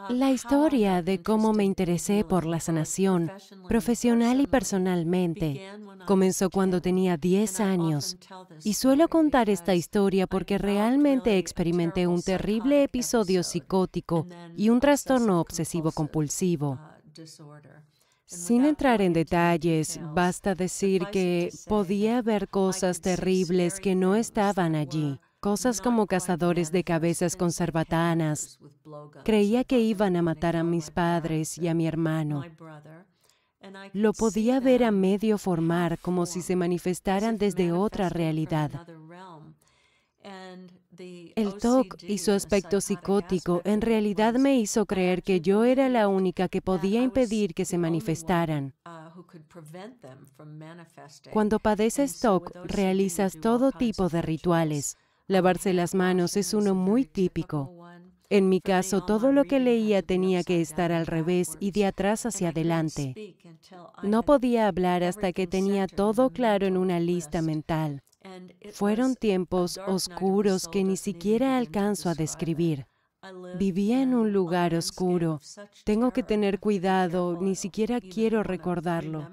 La historia de cómo me interesé por la sanación, profesional y personalmente, comenzó cuando tenía 10 años. Y suelo contar esta historia porque realmente experimenté un terrible episodio psicótico y un trastorno obsesivo-compulsivo. Sin entrar en detalles, basta decir que podía ver cosas terribles que no estaban allí. Cosas como cazadores de cabezas con cerbatanas. Creía que iban a matar a mis padres y a mi hermano. Lo podía ver a medio formar, como si se manifestaran desde otra realidad. El TOC y su aspecto psicótico en realidad me hizo creer que yo era la única que podía impedir que se manifestaran. Cuando padeces TOC, realizas todo tipo de rituales. Lavarse las manos es uno muy típico. En mi caso, todo lo que leía tenía que estar al revés y de atrás hacia adelante. No podía hablar hasta que tenía todo claro en una lista mental. Fueron tiempos oscuros que ni siquiera alcanzo a describir. Vivía en un lugar oscuro. Tengo que tener cuidado, ni siquiera quiero recordarlo.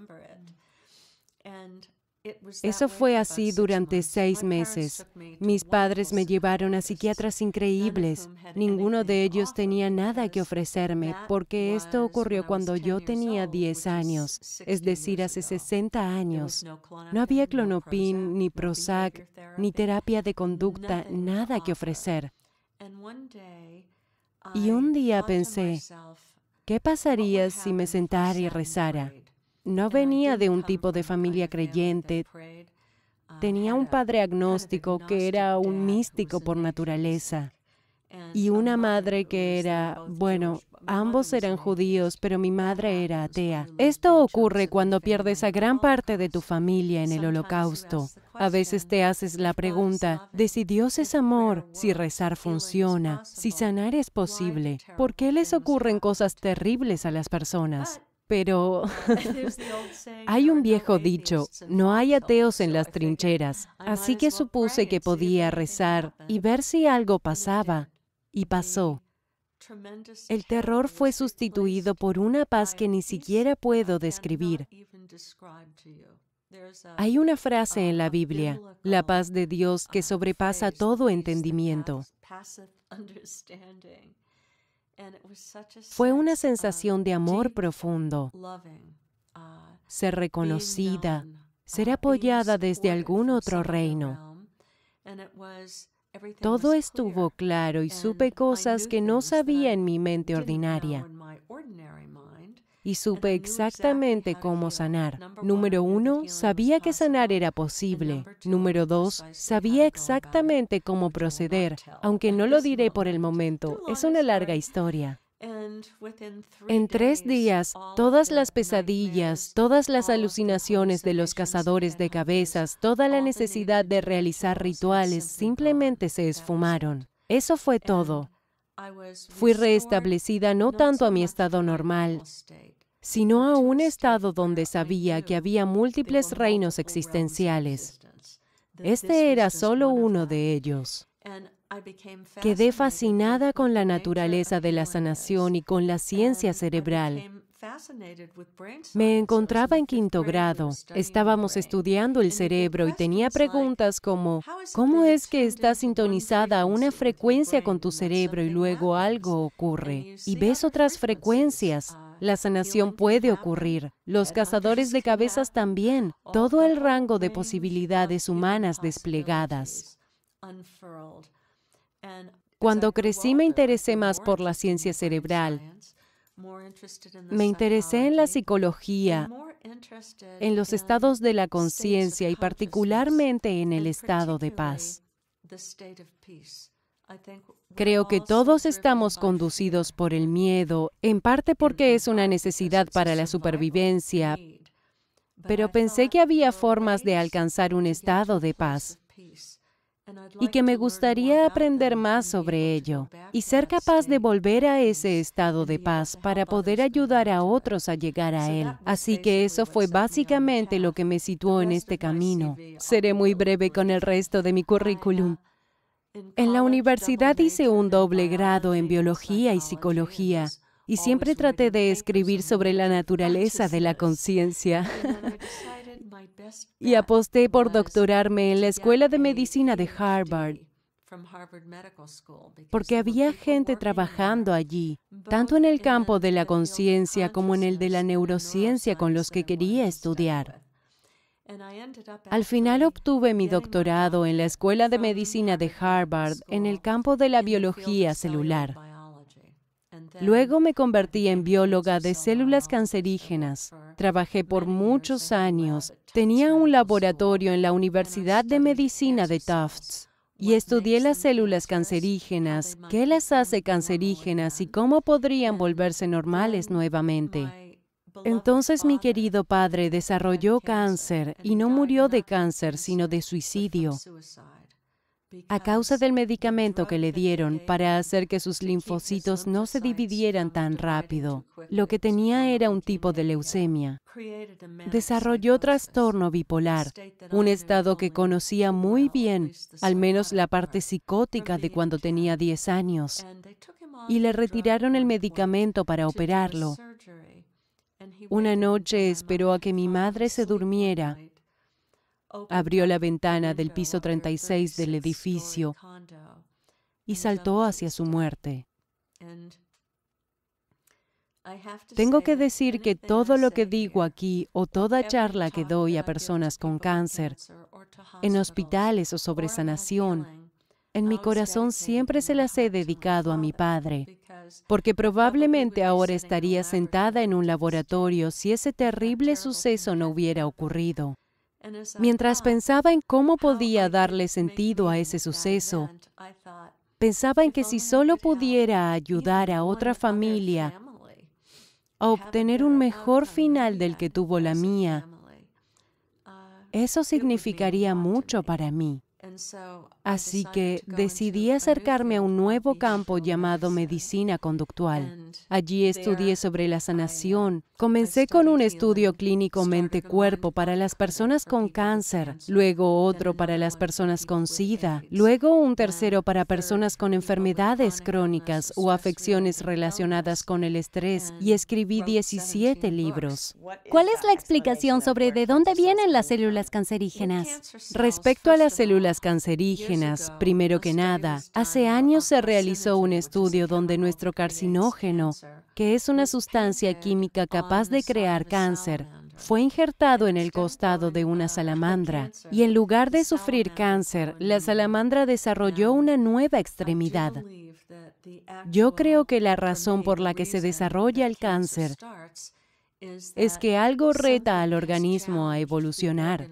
Eso fue así durante 6 meses. Mis padres me llevaron a psiquiatras increíbles. Ninguno de ellos tenía nada que ofrecerme, porque esto ocurrió cuando yo tenía 10 años, es decir, hace 60 años. No había Klonopin, ni Prozac, ni terapia de conducta, nada que ofrecer. Y un día pensé, ¿qué pasaría si me sentara y rezara? No venía de un tipo de familia creyente. Tenía un padre agnóstico que era un místico por naturaleza y una madre que era, bueno, ambos eran judíos, pero mi madre era atea. Esto ocurre cuando pierdes a gran parte de tu familia en el Holocausto. A veces te haces la pregunta de si Dios es amor, si rezar funciona, si sanar es posible. ¿Por qué les ocurren cosas terribles a las personas? Pero hay un viejo dicho, no hay ateos en las trincheras, así que supuse que podía rezar y ver si algo pasaba. Y pasó. El terror fue sustituido por una paz que ni siquiera puedo describir. Hay una frase en la Biblia, la paz de Dios que sobrepasa todo entendimiento. Fue una sensación de amor profundo, ser reconocida, ser apoyada desde algún otro reino. Todo estuvo claro y supe cosas que no sabía en mi mente ordinaria. Y supe exactamente cómo sanar. Número 1, sabía que sanar era posible. Número 2, sabía exactamente cómo proceder, aunque no lo diré por el momento, es una larga historia. En 3 días, todas las pesadillas, todas las alucinaciones de los cazadores de cabezas, toda la necesidad de realizar rituales simplemente se esfumaron. Eso fue todo. Fui restablecida no tanto a mi estado normal, sino a un estado donde sabía que había múltiples reinos existenciales. Este era solo uno de ellos. Quedé fascinada con la naturaleza de la sanación y con la ciencia cerebral. Me encontraba en 5º grado. Estábamos estudiando el cerebro y tenía preguntas como, ¿cómo es que está sintonizada a una frecuencia con tu cerebro y luego algo ocurre? Y ves otras frecuencias. La sanación puede ocurrir. Los cazadores de cabezas también. Todo el rango de posibilidades humanas desplegadas. Cuando crecí me interesé más por la ciencia cerebral. Me interesé en la psicología, en los estados de la conciencia y particularmente en el estado de paz. Creo que todos estamos conducidos por el miedo, en parte porque es una necesidad para la supervivencia, pero pensé que había formas de alcanzar un estado de paz y que me gustaría aprender más sobre ello y ser capaz de volver a ese estado de paz para poder ayudar a otros a llegar a él. Así que eso fue básicamente lo que me situó en este camino. Seré muy breve con el resto de mi currículum. En la universidad hice un doble grado en biología y psicología, y siempre traté de escribir sobre la naturaleza de la conciencia. Y aposté por doctorarme en la Escuela de Medicina de Harvard, porque había gente trabajando allí, tanto en el campo de la conciencia como en el de la neurociencia con los que quería estudiar. Al final obtuve mi doctorado en la Escuela de Medicina de Harvard en el campo de la biología celular. Luego me convertí en bióloga de células cancerígenas. Trabajé por muchos años. Tenía un laboratorio en la Universidad de Medicina de Tufts y estudié las células cancerígenas, qué las hace cancerígenas y cómo podrían volverse normales nuevamente. Entonces mi querido padre desarrolló cáncer y no murió de cáncer, sino de suicidio, a causa del medicamento que le dieron para hacer que sus linfocitos no se dividieran tan rápido. Lo que tenía era un tipo de leucemia. Desarrolló trastorno bipolar, un estado que conocía muy bien, al menos la parte psicótica de cuando tenía 10 años, y le retiraron el medicamento para operarlo. Una noche esperó a que mi madre se durmiera. Abrió la ventana del piso 36 del edificio y saltó hacia su muerte. Tengo que decir que todo lo que digo aquí o toda charla que doy a personas con cáncer, en hospitales o sobre sanación, en mi corazón siempre se las he dedicado a mi padre, porque probablemente ahora estaría sentada en un laboratorio si ese terrible suceso no hubiera ocurrido. Mientras pensaba en cómo podía darle sentido a ese suceso, pensaba en que si solo pudiera ayudar a otra familia a obtener un mejor final del que tuvo la mía, eso significaría mucho para mí. Así que decidí acercarme a un nuevo campo llamado medicina conductual. Allí estudié sobre la sanación. Comencé con un estudio clínico mente-cuerpo para las personas con cáncer, luego otro para las personas con SIDA, luego un tercero para personas con enfermedades crónicas o afecciones relacionadas con el estrés, y escribí 17 libros. ¿Cuál es la explicación sobre de dónde vienen las células cancerígenas? Respecto a las células cancerígenas, primero que nada, hace años se realizó un estudio donde nuestro carcinógeno, que es una sustancia química capaz de crear cáncer, fue injertado en el costado de una salamandra, y en lugar de sufrir cáncer, la salamandra desarrolló una nueva extremidad. Yo creo que la razón por la que se desarrolla el cáncer es que algo reta al organismo a evolucionar.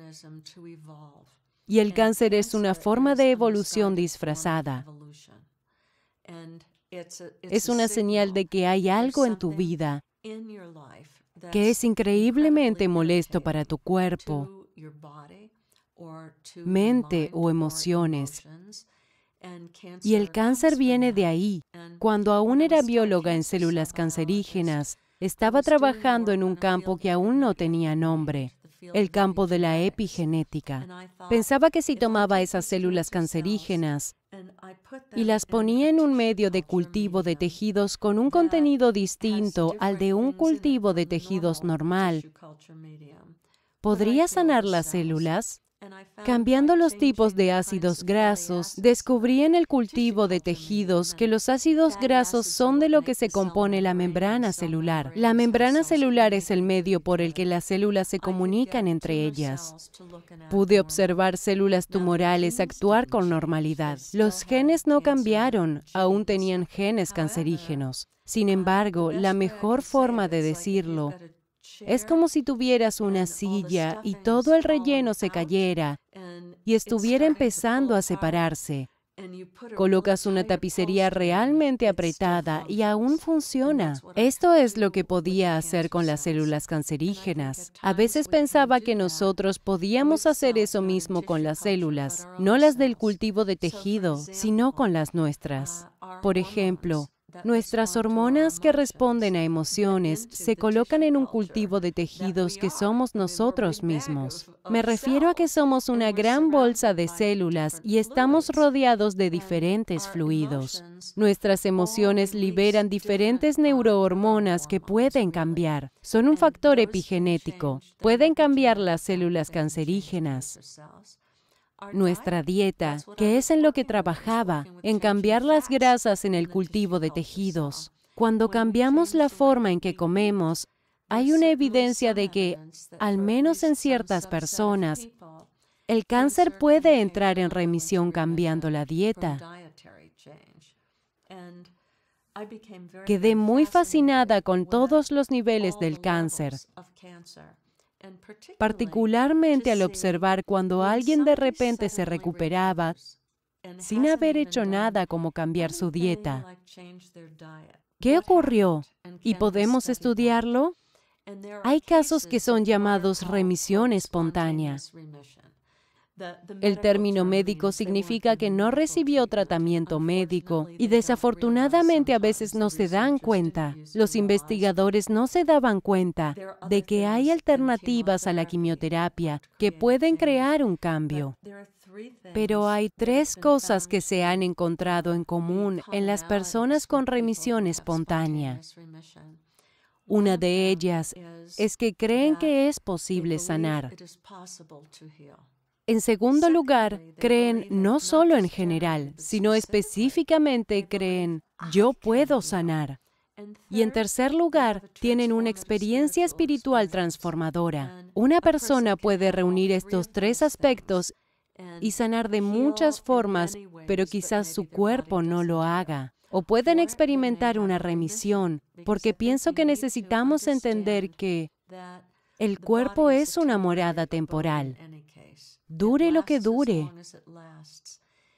Y el cáncer es una forma de evolución disfrazada. Es una señal de que hay algo en tu vida que es increíblemente molesto para tu cuerpo, mente o emociones. Y el cáncer viene de ahí. Cuando aún era bióloga en células cancerígenas, estaba trabajando en un campo que aún no tenía nombre, el campo de la epigenética. Pensaba que si tomaba esas células cancerígenas y las ponía en un medio de cultivo de tejidos con un contenido distinto al de un cultivo de tejidos normal, ¿podría sanar las células? Cambiando los tipos de ácidos grasos, descubrí en el cultivo de tejidos que los ácidos grasos son de lo que se compone la membrana celular. La membrana celular es el medio por el que las células se comunican entre ellas. Pude observar células tumorales actuar con normalidad. Los genes no cambiaron, aún tenían genes cancerígenos. Sin embargo, la mejor forma de decirlo es como si tuvieras una silla y todo el relleno se cayera y estuviera empezando a separarse. Colocas una tapicería realmente apretada y aún funciona. Esto es lo que podía hacer con las células cancerígenas. A veces pensaba que nosotros podíamos hacer eso mismo con las células, no las del cultivo de tejido, sino con las nuestras. Por ejemplo, Nuestras hormonas que responden a emociones se colocan en un cultivo de tejidos que somos nosotros mismos. Me refiero a que somos una gran bolsa de células y estamos rodeados de diferentes fluidos. Nuestras emociones liberan diferentes neurohormonas que pueden cambiar. Son un factor epigenético. Pueden cambiar las células cancerígenas. Nuestra dieta, que es en lo que trabajaba, en cambiar las grasas en el cultivo de tejidos. Cuando cambiamos la forma en que comemos, hay una evidencia de que, al menos en ciertas personas, el cáncer puede entrar en remisión cambiando la dieta. Quedé muy fascinada con todos los niveles del cáncer, particularmente al observar cuando alguien de repente se recuperaba sin haber hecho nada como cambiar su dieta. ¿Qué ocurrió? ¿Y podemos estudiarlo? Hay casos que son llamados remisión espontánea. El término médico significa que no recibió tratamiento médico y desafortunadamente a veces no se dan cuenta. Los investigadores no se daban cuenta de que hay alternativas a la quimioterapia que pueden crear un cambio. Pero hay 3 cosas que se han encontrado en común en las personas con remisión espontánea. Una de ellas es que creen que es posible sanar. En segundo lugar, creen no solo en general, sino específicamente creen, yo puedo sanar. Y en tercer lugar, tienen una experiencia espiritual transformadora. Una persona puede reunir estos 3 aspectos y sanar de muchas formas, pero quizás su cuerpo no lo haga. O pueden experimentar una remisión, porque pienso que necesitamos entender que el cuerpo es una morada temporal. Dure lo que dure.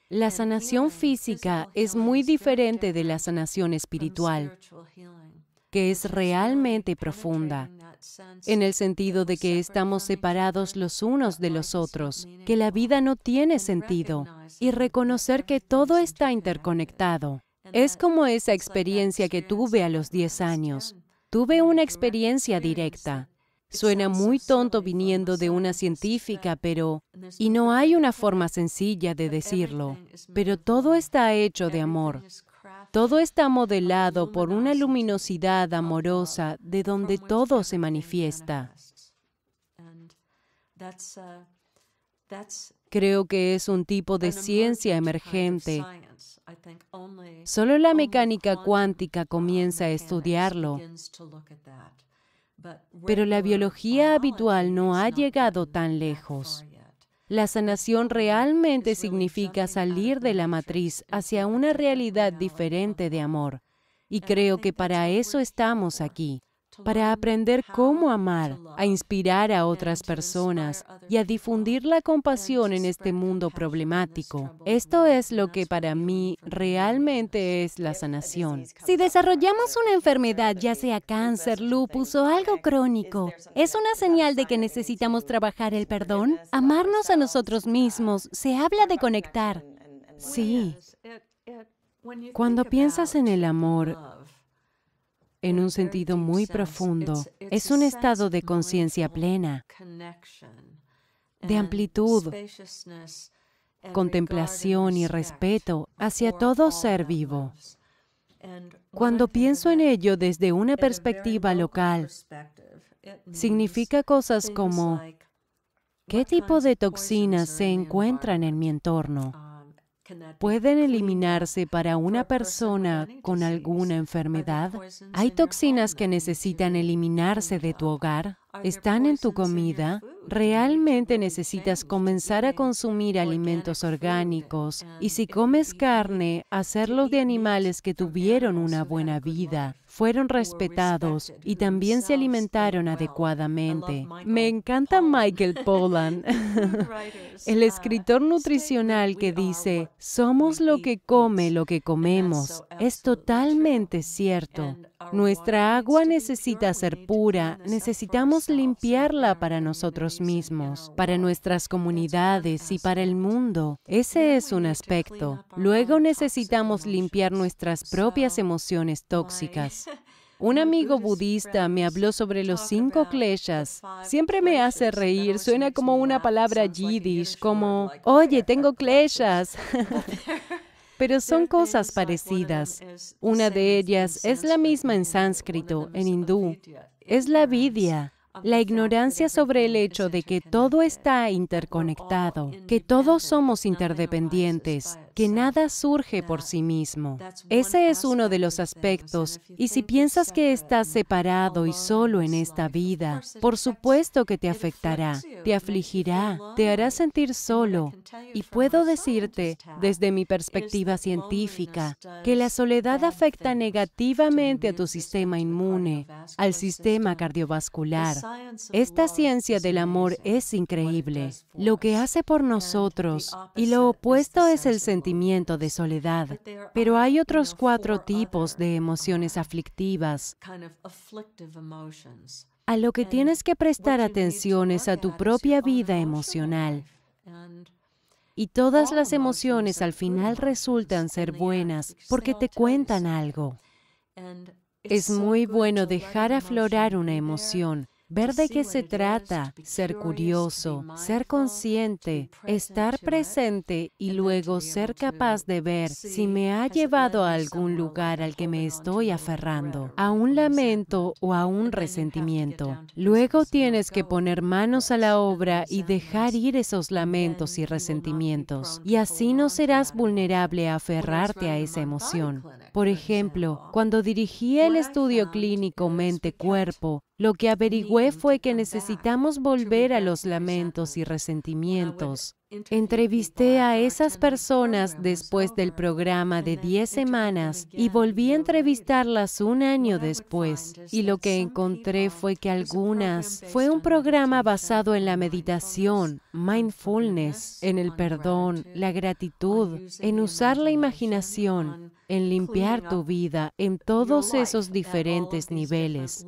La sanación física es muy diferente de la sanación espiritual, que es realmente profunda, en el sentido de que estamos separados los unos de los otros, que la vida no tiene sentido, y reconocer que todo está interconectado. Es como esa experiencia que tuve a los 10 años. Tuve una experiencia directa. Suena muy tonto viniendo de una científica, y no hay una forma sencilla de decirlo, pero todo está hecho de amor. Todo está modelado por una luminosidad amorosa de donde todo se manifiesta. Creo que es un tipo de ciencia emergente. Solo la mecánica cuántica comienza a estudiarlo. Pero la biología habitual no ha llegado tan lejos. La sanación realmente significa salir de la matriz hacia una realidad diferente de amor. Y creo que para eso estamos aquí, para aprender cómo amar, a inspirar a otras personas y a difundir la compasión en este mundo problemático. Esto es lo que para mí realmente es la sanación. Si desarrollamos una enfermedad, ya sea cáncer, lupus o algo crónico, ¿es una señal de que necesitamos trabajar el perdón? Amarnos a nosotros mismos, se habla de conectar. Sí. Cuando piensas en el amor, en un sentido muy profundo, es un estado de conciencia plena, de amplitud, contemplación y respeto hacia todo ser vivo. Cuando pienso en ello desde una perspectiva local, significa cosas como, ¿qué tipo de toxinas se encuentran en mi entorno? ¿Pueden eliminarse para una persona con alguna enfermedad? ¿Hay toxinas que necesitan eliminarse de tu hogar? ¿Están en tu comida? ¿Realmente necesitas comenzar a consumir alimentos orgánicos? Y si comes carne, hacerlo de animales que tuvieron una buena vida, fueron respetados y también se alimentaron adecuadamente. Me encanta Michael Pollan, el escritor nutricional que dice, somos lo que come lo que comemos. Es totalmente cierto. Nuestra agua necesita ser pura, necesitamos limpiarla para nosotros mismos, para nuestras comunidades y para el mundo. Ese es un aspecto. Luego necesitamos limpiar nuestras propias emociones tóxicas. Un amigo budista me habló sobre los 5 kleshas. Siempre me hace reír, suena como una palabra yiddish, como, oye, tengo kleshas. Pero son cosas parecidas. Una de ellas es la misma en sánscrito, en hindú. Es la vidya, la ignorancia sobre el hecho de que todo está interconectado, que todos somos interdependientes, que nada surge por sí mismo. Ese es uno de los aspectos, y si piensas que estás separado y solo en esta vida, por supuesto que te afectará, te afligirá, te hará sentir solo. Y puedo decirte, desde mi perspectiva científica, que la soledad afecta negativamente a tu sistema inmune, al sistema cardiovascular. Esta ciencia del amor es increíble, lo que hace por nosotros, y lo opuesto es el sentimiento de soledad. Pero hay otros 4 tipos de emociones aflictivas. A lo que tienes que prestar atención es a tu propia vida emocional. Y todas las emociones al final resultan ser buenas porque te cuentan algo. Es muy bueno dejar aflorar una emoción, ver de qué se trata, ser curioso, ser consciente, estar presente y luego ser capaz de ver si me ha llevado a algún lugar al que me estoy aferrando, a un lamento o a un resentimiento. Luego tienes que poner manos a la obra y dejar ir esos lamentos y resentimientos, y así no serás vulnerable a aferrarte a esa emoción. Por ejemplo, cuando dirigí el estudio clínico mente-cuerpo, lo que averigüé fue que necesitamos volver a los lamentos y resentimientos. Entrevisté a esas personas después del programa de 10 semanas y volví a entrevistarlas un año después. Y lo que encontré fue que fue un programa basado en la meditación, mindfulness, en el perdón, la gratitud, en usar la imaginación, en limpiar tu vida en todos esos diferentes niveles.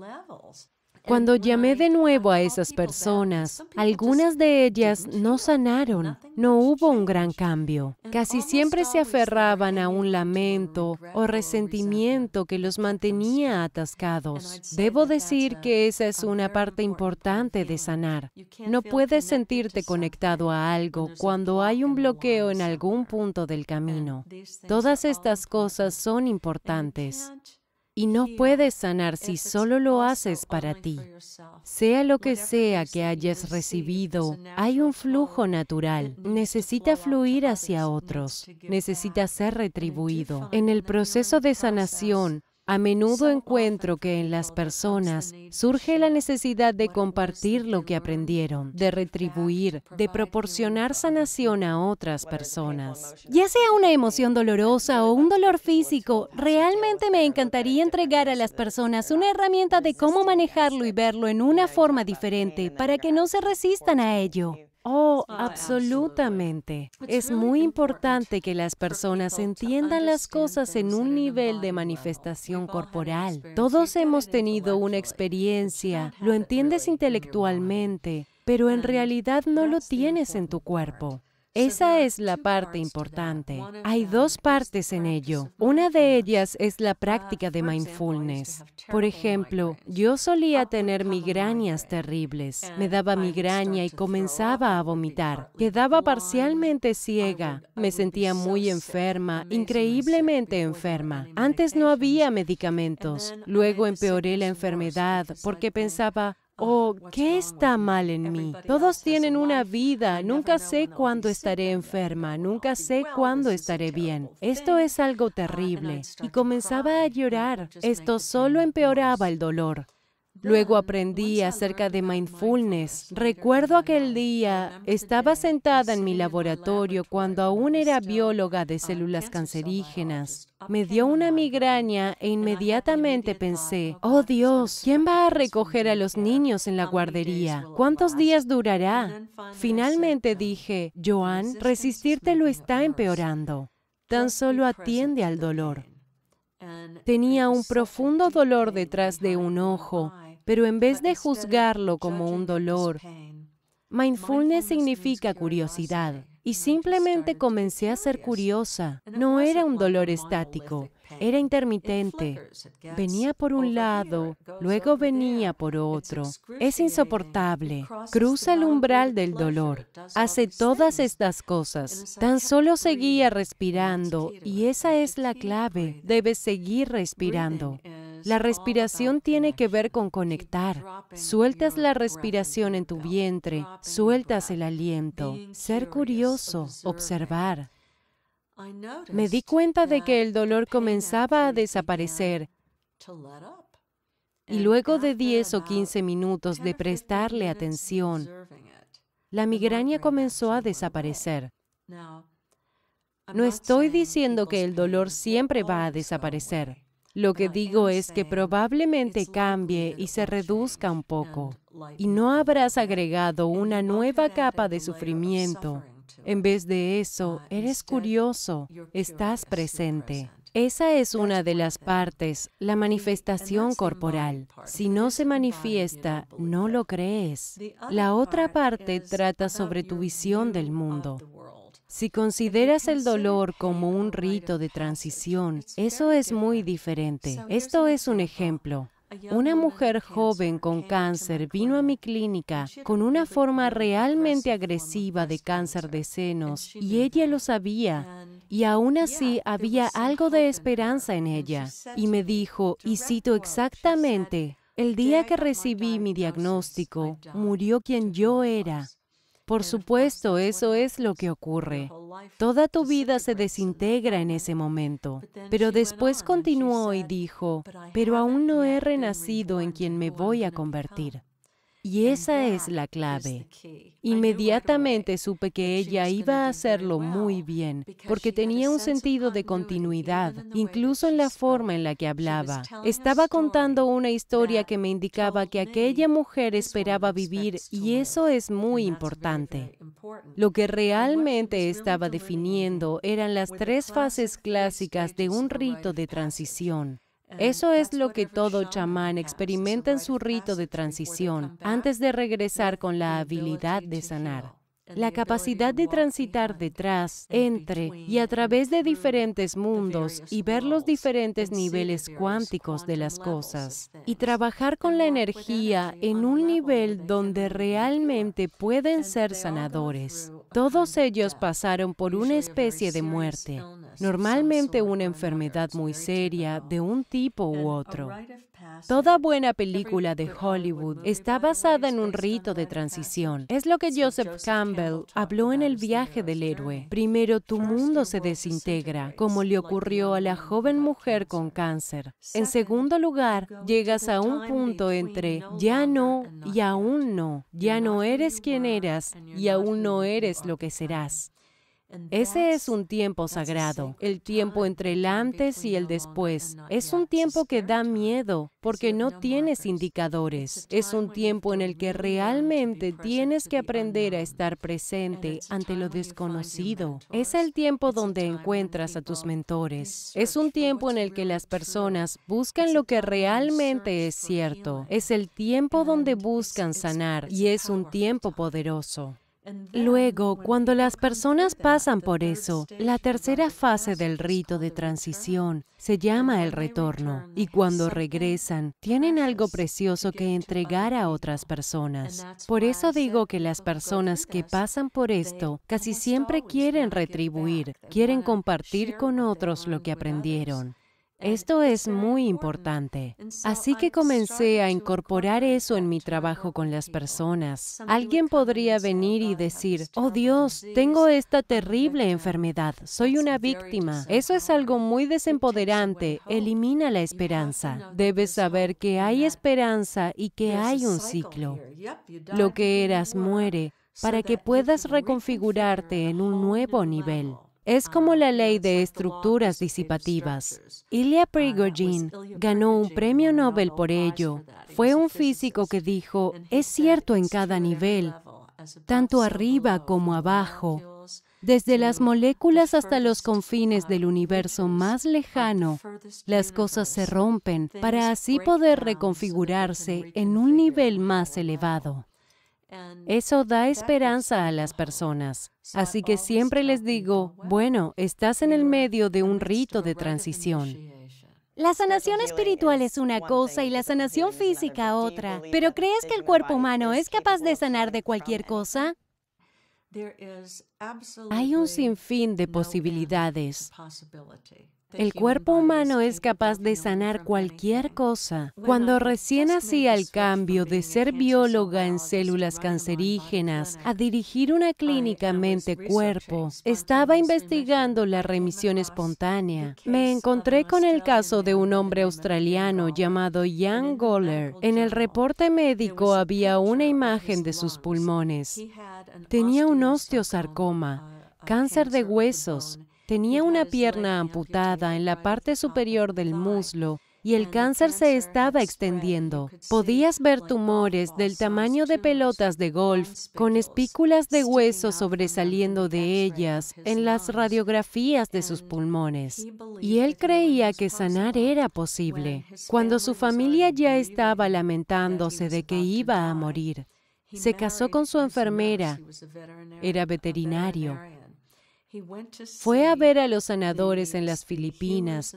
Cuando llamé de nuevo a esas personas, algunas de ellas no sanaron, no hubo un gran cambio. Casi siempre se aferraban a un lamento o resentimiento que los mantenía atascados. Debo decir que esa es una parte importante de sanar. No puedes sentirte conectado a algo cuando hay un bloqueo en algún punto del camino. Todas estas cosas son importantes. Y no puedes sanar si solo lo haces para ti. Sea lo que sea que hayas recibido, hay un flujo natural. Necesita fluir hacia otros. Necesita ser retribuido. En el proceso de sanación, a menudo encuentro que en las personas surge la necesidad de compartir lo que aprendieron, de retribuir, de proporcionar sanación a otras personas. Ya sea una emoción dolorosa o un dolor físico, realmente me encantaría entregar a las personas una herramienta de cómo manejarlo y verlo en una forma diferente para que no se resistan a ello. Oh, absolutamente. Es muy importante que las personas entiendan las cosas en un nivel de manifestación corporal. Todos hemos tenido una experiencia, lo entiendes intelectualmente, pero en realidad no lo tienes en tu cuerpo. Esa es la parte importante. Hay 2 partes en ello. Una de ellas es la práctica de mindfulness. Por ejemplo, yo solía tener migrañas terribles. Me daba migraña y comenzaba a vomitar. Quedaba parcialmente ciega. Me sentía muy enferma, increíblemente enferma. Antes no había medicamentos. Luego empeoré la enfermedad porque pensaba, oh, ¿qué está mal en mí? Todos tienen una vida, nunca sé cuándo estaré enferma, nunca sé cuándo estaré bien. Esto es algo terrible. Y comenzaba a llorar. Esto solo empeoraba el dolor. Luego aprendí acerca de mindfulness. Recuerdo aquel día, estaba sentada en mi laboratorio cuando aún era bióloga de células cancerígenas. Me dio una migraña e inmediatamente pensé, oh Dios, ¿quién va a recoger a los niños en la guardería? ¿Cuántos días durará? Finalmente dije, Joan, resistirte lo está empeorando. Tan solo atiende al dolor. Tenía un profundo dolor detrás de un ojo, pero en vez de juzgarlo como un dolor, mindfulness significa curiosidad. Y simplemente comencé a ser curiosa. No era un dolor estático, era intermitente. Venía por un lado, luego venía por otro. Es insoportable. Cruza el umbral del dolor. Hace todas estas cosas. Tan solo seguía respirando, y esa es la clave. Debes seguir respirando. La respiración tiene que ver con conectar. Sueltas la respiración en tu vientre, sueltas el aliento. Ser curioso, observar. Me di cuenta de que el dolor comenzaba a desaparecer y luego de 10 o 15 minutos de prestarle atención, la migraña comenzó a desaparecer. No estoy diciendo que el dolor siempre va a desaparecer. Lo que digo es que probablemente cambie y se reduzca un poco, y no habrás agregado una nueva capa de sufrimiento. En vez de eso, eres curioso, estás presente. Esa es una de las partes, la manifestación corporal. Si no se manifiesta, no lo crees. La otra parte trata sobre tu visión del mundo. Si consideras el dolor como un rito de transición, eso es muy diferente. Esto es un ejemplo. Una mujer joven con cáncer vino a mi clínica con una forma realmente agresiva de cáncer de senos y ella lo sabía. Y aún así había algo de esperanza en ella. Y me dijo, y cito exactamente, el día que recibí mi diagnóstico, murió quien yo era. Por supuesto, eso es lo que ocurre. Toda tu vida se desintegra en ese momento. Pero después continuó y dijo, pero aún no he renacido en quien me voy a convertir. Y esa es la clave. Inmediatamente supe que ella iba a hacerlo muy bien, porque tenía un sentido de continuidad, incluso en la forma en la que hablaba. Estaba contando una historia que me indicaba que aquella mujer esperaba vivir, y eso es muy importante. Lo que realmente estaba definiendo eran las 3 fases clásicas de un rito de transición. Eso es lo que todo chamán experimenta en su rito de transición antes de regresar con la habilidad de sanar. La capacidad de transitar detrás, entre y a través de diferentes mundos y ver los diferentes niveles cuánticos de las cosas y trabajar con la energía en un nivel donde realmente pueden ser sanadores. Todos ellos pasaron por una especie de muerte, normalmente una enfermedad muy seria de un tipo u otro. Toda buena película de Hollywood está basada en un rito de transición. Es lo que Joseph Campbell habló en El viaje del héroe. Primero tu mundo se desintegra, como le ocurrió a la joven mujer con cáncer. En segundo lugar, llegas a un punto entre ya no y aún no. Ya no eres quien eras y aún no eres lo que serás. Ese es un tiempo sagrado, el tiempo entre el antes y el después. Es un tiempo que da miedo porque no tienes indicadores. Es un tiempo en el que realmente tienes que aprender a estar presente ante lo desconocido. Es el tiempo donde encuentras a tus mentores. Es un tiempo en el que las personas buscan lo que realmente es cierto. Es el tiempo donde buscan sanar y es un tiempo poderoso. Luego, cuando las personas pasan por eso, la tercera fase del rito de transición se llama el retorno. Y cuando regresan, tienen algo precioso que entregar a otras personas. Por eso digo que las personas que pasan por esto casi siempre quieren retribuir, quieren compartir con otros lo que aprendieron. Esto es muy importante. Así que comencé a incorporar eso en mi trabajo con las personas. Alguien podría venir y decir, oh Dios, tengo esta terrible enfermedad, soy una víctima. Eso es algo muy desempoderante, elimina la esperanza. Debes saber que hay esperanza y que hay un ciclo. Lo que eras muere para que puedas reconfigurarte en un nuevo nivel. Es como la ley de estructuras disipativas. Ilya Prigogine ganó un premio Nobel por ello. Fue un físico que dijo, es cierto en cada nivel, tanto arriba como abajo, Desde las moléculas hasta los confines del universo más lejano, las cosas se rompen para así poder reconfigurarse en un nivel más elevado. Eso da esperanza a las personas. Así que siempre les digo, bueno, estás en el medio de un rito de transición. La sanación espiritual es una cosa y la sanación física otra. ¿Pero crees que el cuerpo humano es capaz de sanar de cualquier cosa? Hay un sinfín de posibilidades. El cuerpo humano es capaz de sanar cualquier cosa. Cuando recién hacía el cambio de ser bióloga en células cancerígenas a dirigir una clínica mente-cuerpo, estaba investigando la remisión espontánea. Me encontré con el caso de un hombre australiano llamado Jan Goller. En el reporte médico había una imagen de sus pulmones. Tenía un osteosarcoma, cáncer de huesos. Tenía una pierna amputada en la parte superior del muslo y el cáncer se estaba extendiendo. Podías ver tumores del tamaño de pelotas de golf con espículas de hueso sobresaliendo de ellas en las radiografías de sus pulmones. Y él creía que sanar era posible. Cuando su familia ya estaba lamentándose de que iba a morir, se casó con su enfermera. Era veterinario. Fue a ver a los sanadores en las Filipinas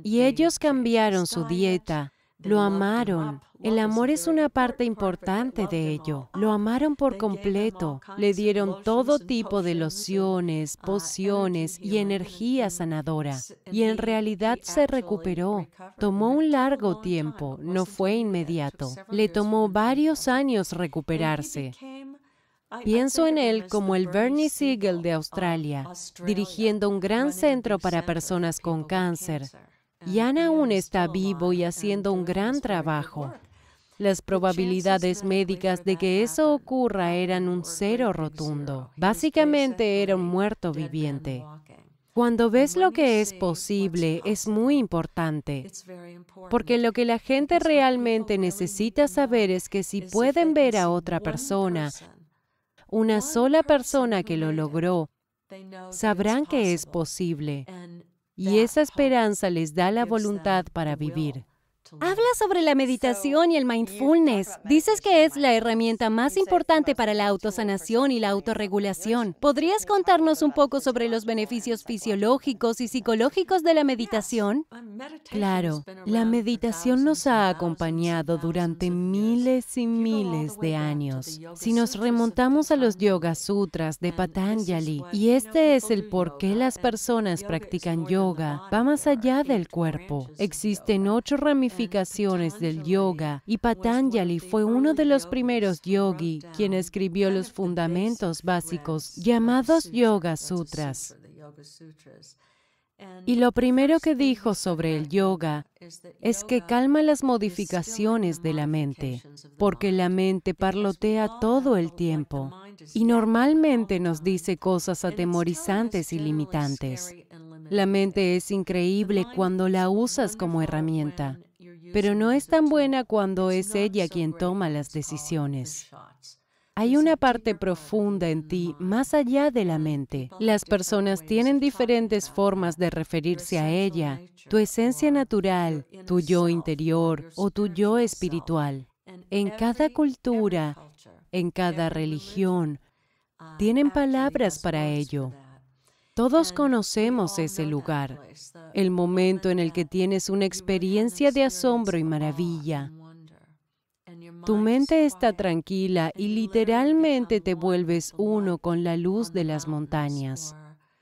y ellos cambiaron su dieta. Lo amaron. El amor es una parte importante de ello. Lo amaron por completo. Le dieron todo tipo de lociones, pociones y energía sanadora. Y en realidad se recuperó. Tomó un largo tiempo, no fue inmediato. Le tomó varios años recuperarse. Pienso en él como el Bernie Siegel de Australia, dirigiendo un gran centro para personas con cáncer. Jan aún está vivo y haciendo un gran trabajo. Las probabilidades médicas de que eso ocurra eran un cero rotundo. Básicamente era un muerto viviente. Cuando ves lo que es posible, es muy importante, porque lo que la gente realmente necesita saber es que si pueden ver a otra persona, una sola persona que lo logró, sabrán que es posible, y esa esperanza les da la voluntad para vivir. Hablas sobre la meditación y el mindfulness. Dices que es la herramienta más importante para la autosanación y la autorregulación. ¿Podrías contarnos un poco sobre los beneficios fisiológicos y psicológicos de la meditación? Claro, la meditación nos ha acompañado durante miles y miles de años. Si nos remontamos a los Yoga Sutras de Patanjali, y este es el por qué las personas practican yoga, va más allá del cuerpo. Existen 8 ramificaciones del yoga, y Patanjali fue uno de los primeros yogi quien escribió los fundamentos básicos llamados Yoga Sutras. Y lo primero que dijo sobre el yoga es que calma las modificaciones de la mente, porque la mente parlotea todo el tiempo y normalmente nos dice cosas atemorizantes y limitantes. La mente es increíble cuando la usas como herramienta, pero no es tan buena cuando es ella quien toma las decisiones. Hay una parte profunda en ti más allá de la mente. Las personas tienen diferentes formas de referirse a ella, tu esencia natural, tu yo interior o tu yo espiritual. En cada cultura, en cada religión, tienen palabras para ello. Todos conocemos ese lugar, el momento en el que tienes una experiencia de asombro y maravilla. Tu mente está tranquila y literalmente te vuelves uno con la luz de las montañas,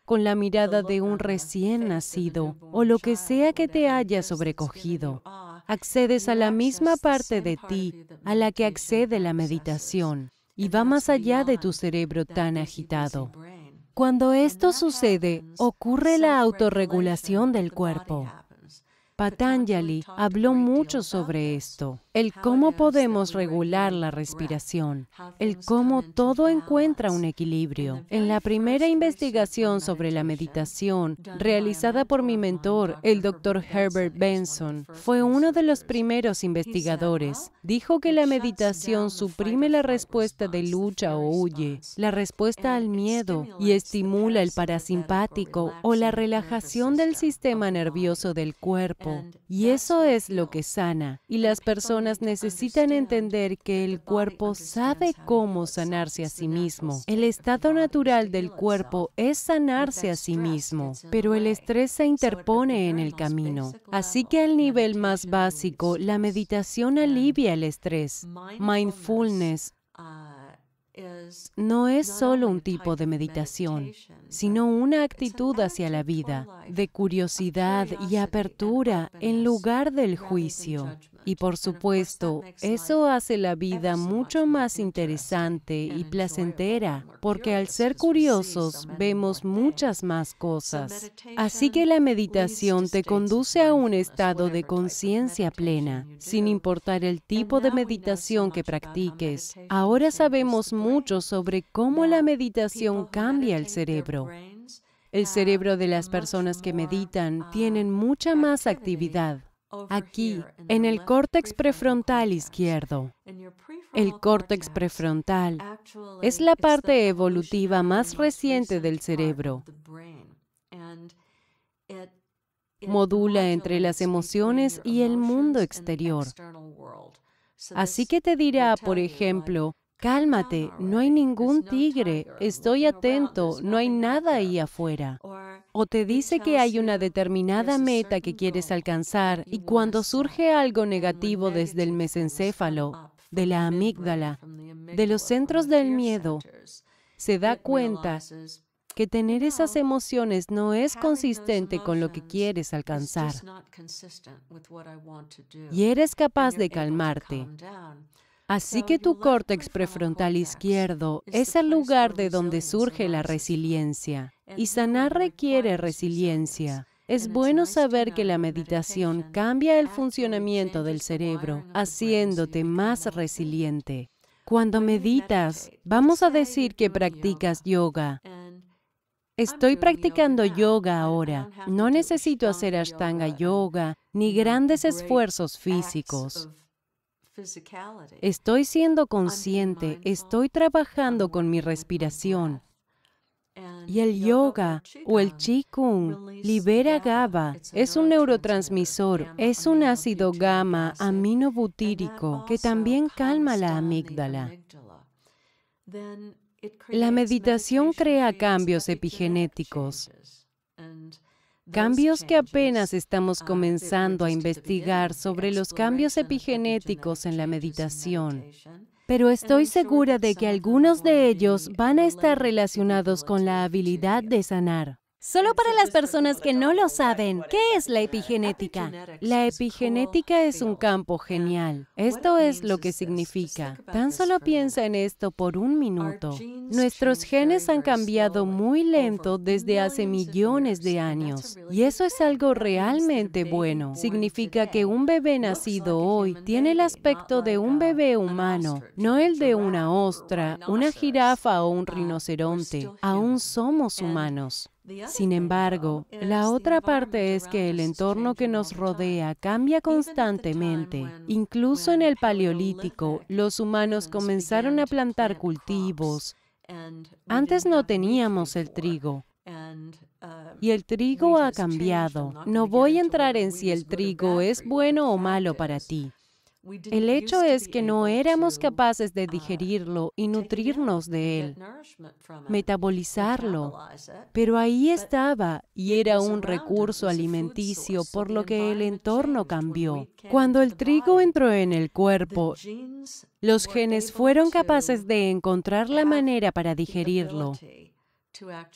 con la mirada de un recién nacido o lo que sea que te haya sobrecogido. Accedes a la misma parte de ti a la que accede la meditación y va más allá de tu cerebro tan agitado. Cuando esto sucede, ocurre la autorregulación del cuerpo. Patanjali habló mucho sobre esto. el cómo podemos regular la respiración, el cómo todo encuentra un equilibrio. En la primera investigación sobre la meditación, realizada por mi mentor, el Dr. Herbert Benson, fue uno de los primeros investigadores. Dijo que la meditación suprime la respuesta de lucha o huye, la respuesta al miedo y estimula el parasimpático o la relajación del sistema nervioso del cuerpo. Y eso es lo que sana. Y las personas necesitan entender que el cuerpo sabe cómo sanarse a sí mismo. El estado natural del cuerpo es sanarse a sí mismo, pero el estrés se interpone en el camino. Así que al nivel más básico, la meditación alivia el estrés. Mindfulness no es solo un tipo de meditación, sino una actitud hacia la vida, de curiosidad y apertura en lugar del juicio. Y por supuesto, eso hace la vida mucho más interesante y placentera, porque al ser curiosos vemos muchas más cosas. Así que la meditación te conduce a un estado de conciencia plena, sin importar el tipo de meditación que practiques. Ahora sabemos mucho sobre cómo la meditación cambia el cerebro. El cerebro de las personas que meditan tienen mucha más actividad. Aquí, en el córtex prefrontal izquierdo. El córtex prefrontal es la parte evolutiva más reciente del cerebro. Modula entre las emociones y el mundo exterior. Así que te dirá, por ejemplo, cálmate, no hay ningún tigre, estoy atento, no hay nada ahí afuera. O te dice que hay una determinada meta que quieres alcanzar y cuando surge algo negativo desde el mesencéfalo, de la amígdala, de los centros del miedo, se da cuenta que tener esas emociones no es consistente con lo que quieres alcanzar. Y eres capaz de calmarte. Así que tu córtex prefrontal izquierdo es el lugar de donde surge la resiliencia. Y sanar requiere resiliencia. Es bueno saber que la meditación cambia el funcionamiento del cerebro, haciéndote más resiliente. Cuando meditas, vamos a decir que practicas yoga. Estoy practicando yoga ahora. No necesito hacer Ashtanga yoga ni grandes esfuerzos físicos. Estoy siendo consciente, estoy trabajando con mi respiración. Y el yoga o el Qigong libera GABA, es un neurotransmisor, es un ácido gamma aminobutírico que también calma la amígdala. La meditación crea cambios epigenéticos. Cambios que apenas estamos comenzando a investigar sobre los cambios epigenéticos en la meditación. Pero estoy segura de que algunos de ellos van a estar relacionados con la habilidad de sanar. Solo para las personas que no lo saben, ¿qué es la epigenética? La epigenética es un campo genial. Esto es lo que significa. Tan solo piensa en esto por un minuto. Nuestros genes han cambiado muy lento desde hace millones de años. Y eso es algo realmente bueno. Significa que un bebé nacido hoy tiene el aspecto de un bebé humano, no el de una ostra, una jirafa o un rinoceronte. Aún somos humanos. Sin embargo, la otra parte es que el entorno que nos rodea cambia constantemente. Incluso en el Paleolítico, los humanos comenzaron a plantar cultivos. Antes no teníamos el trigo. Y el trigo ha cambiado. No voy a entrar en si el trigo es bueno o malo para ti. El hecho es que no éramos capaces de digerirlo y nutrirnos de él, metabolizarlo, pero ahí estaba y era un recurso alimenticio, por lo que el entorno cambió. Cuando el trigo entró en el cuerpo, los genes fueron capaces de encontrar la manera para digerirlo.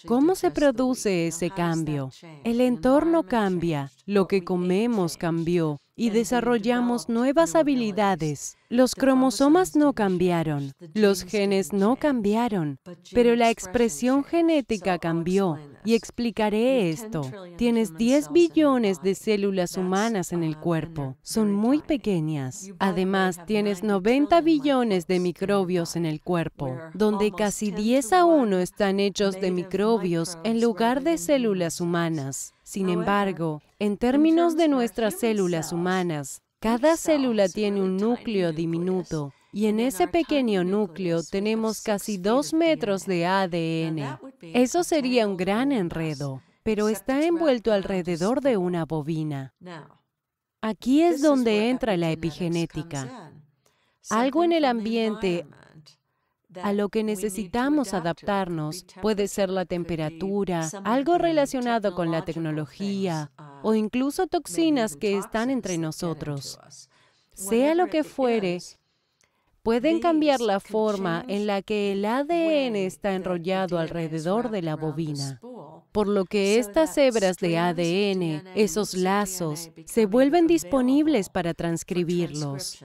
¿Cómo se produce ese cambio? El entorno cambia, lo que comemos cambió y desarrollamos nuevas habilidades. Los cromosomas no cambiaron, los genes no cambiaron, pero la expresión genética cambió. Y explicaré esto. Tienes 10 billones de células humanas en el cuerpo. Son muy pequeñas. Además, tienes 90 billones de microbios en el cuerpo, donde casi 10:1 están hechos de microbios en lugar de células humanas. Sin embargo, en términos de nuestras células humanas, cada célula tiene un núcleo diminuto. Y en ese pequeño núcleo tenemos casi 2 metros de ADN. Eso sería un gran enredo, pero está envuelto alrededor de una bobina. Aquí es donde entra la epigenética. Algo en el ambiente a lo que necesitamos adaptarnos. Puede ser la temperatura, algo relacionado con la tecnología o incluso toxinas que están entre nosotros. Sea lo que fuere, pueden cambiar la forma en la que el ADN está enrollado alrededor de la bobina, por lo que estas hebras de ADN, esos lazos, se vuelven disponibles para transcribirlos.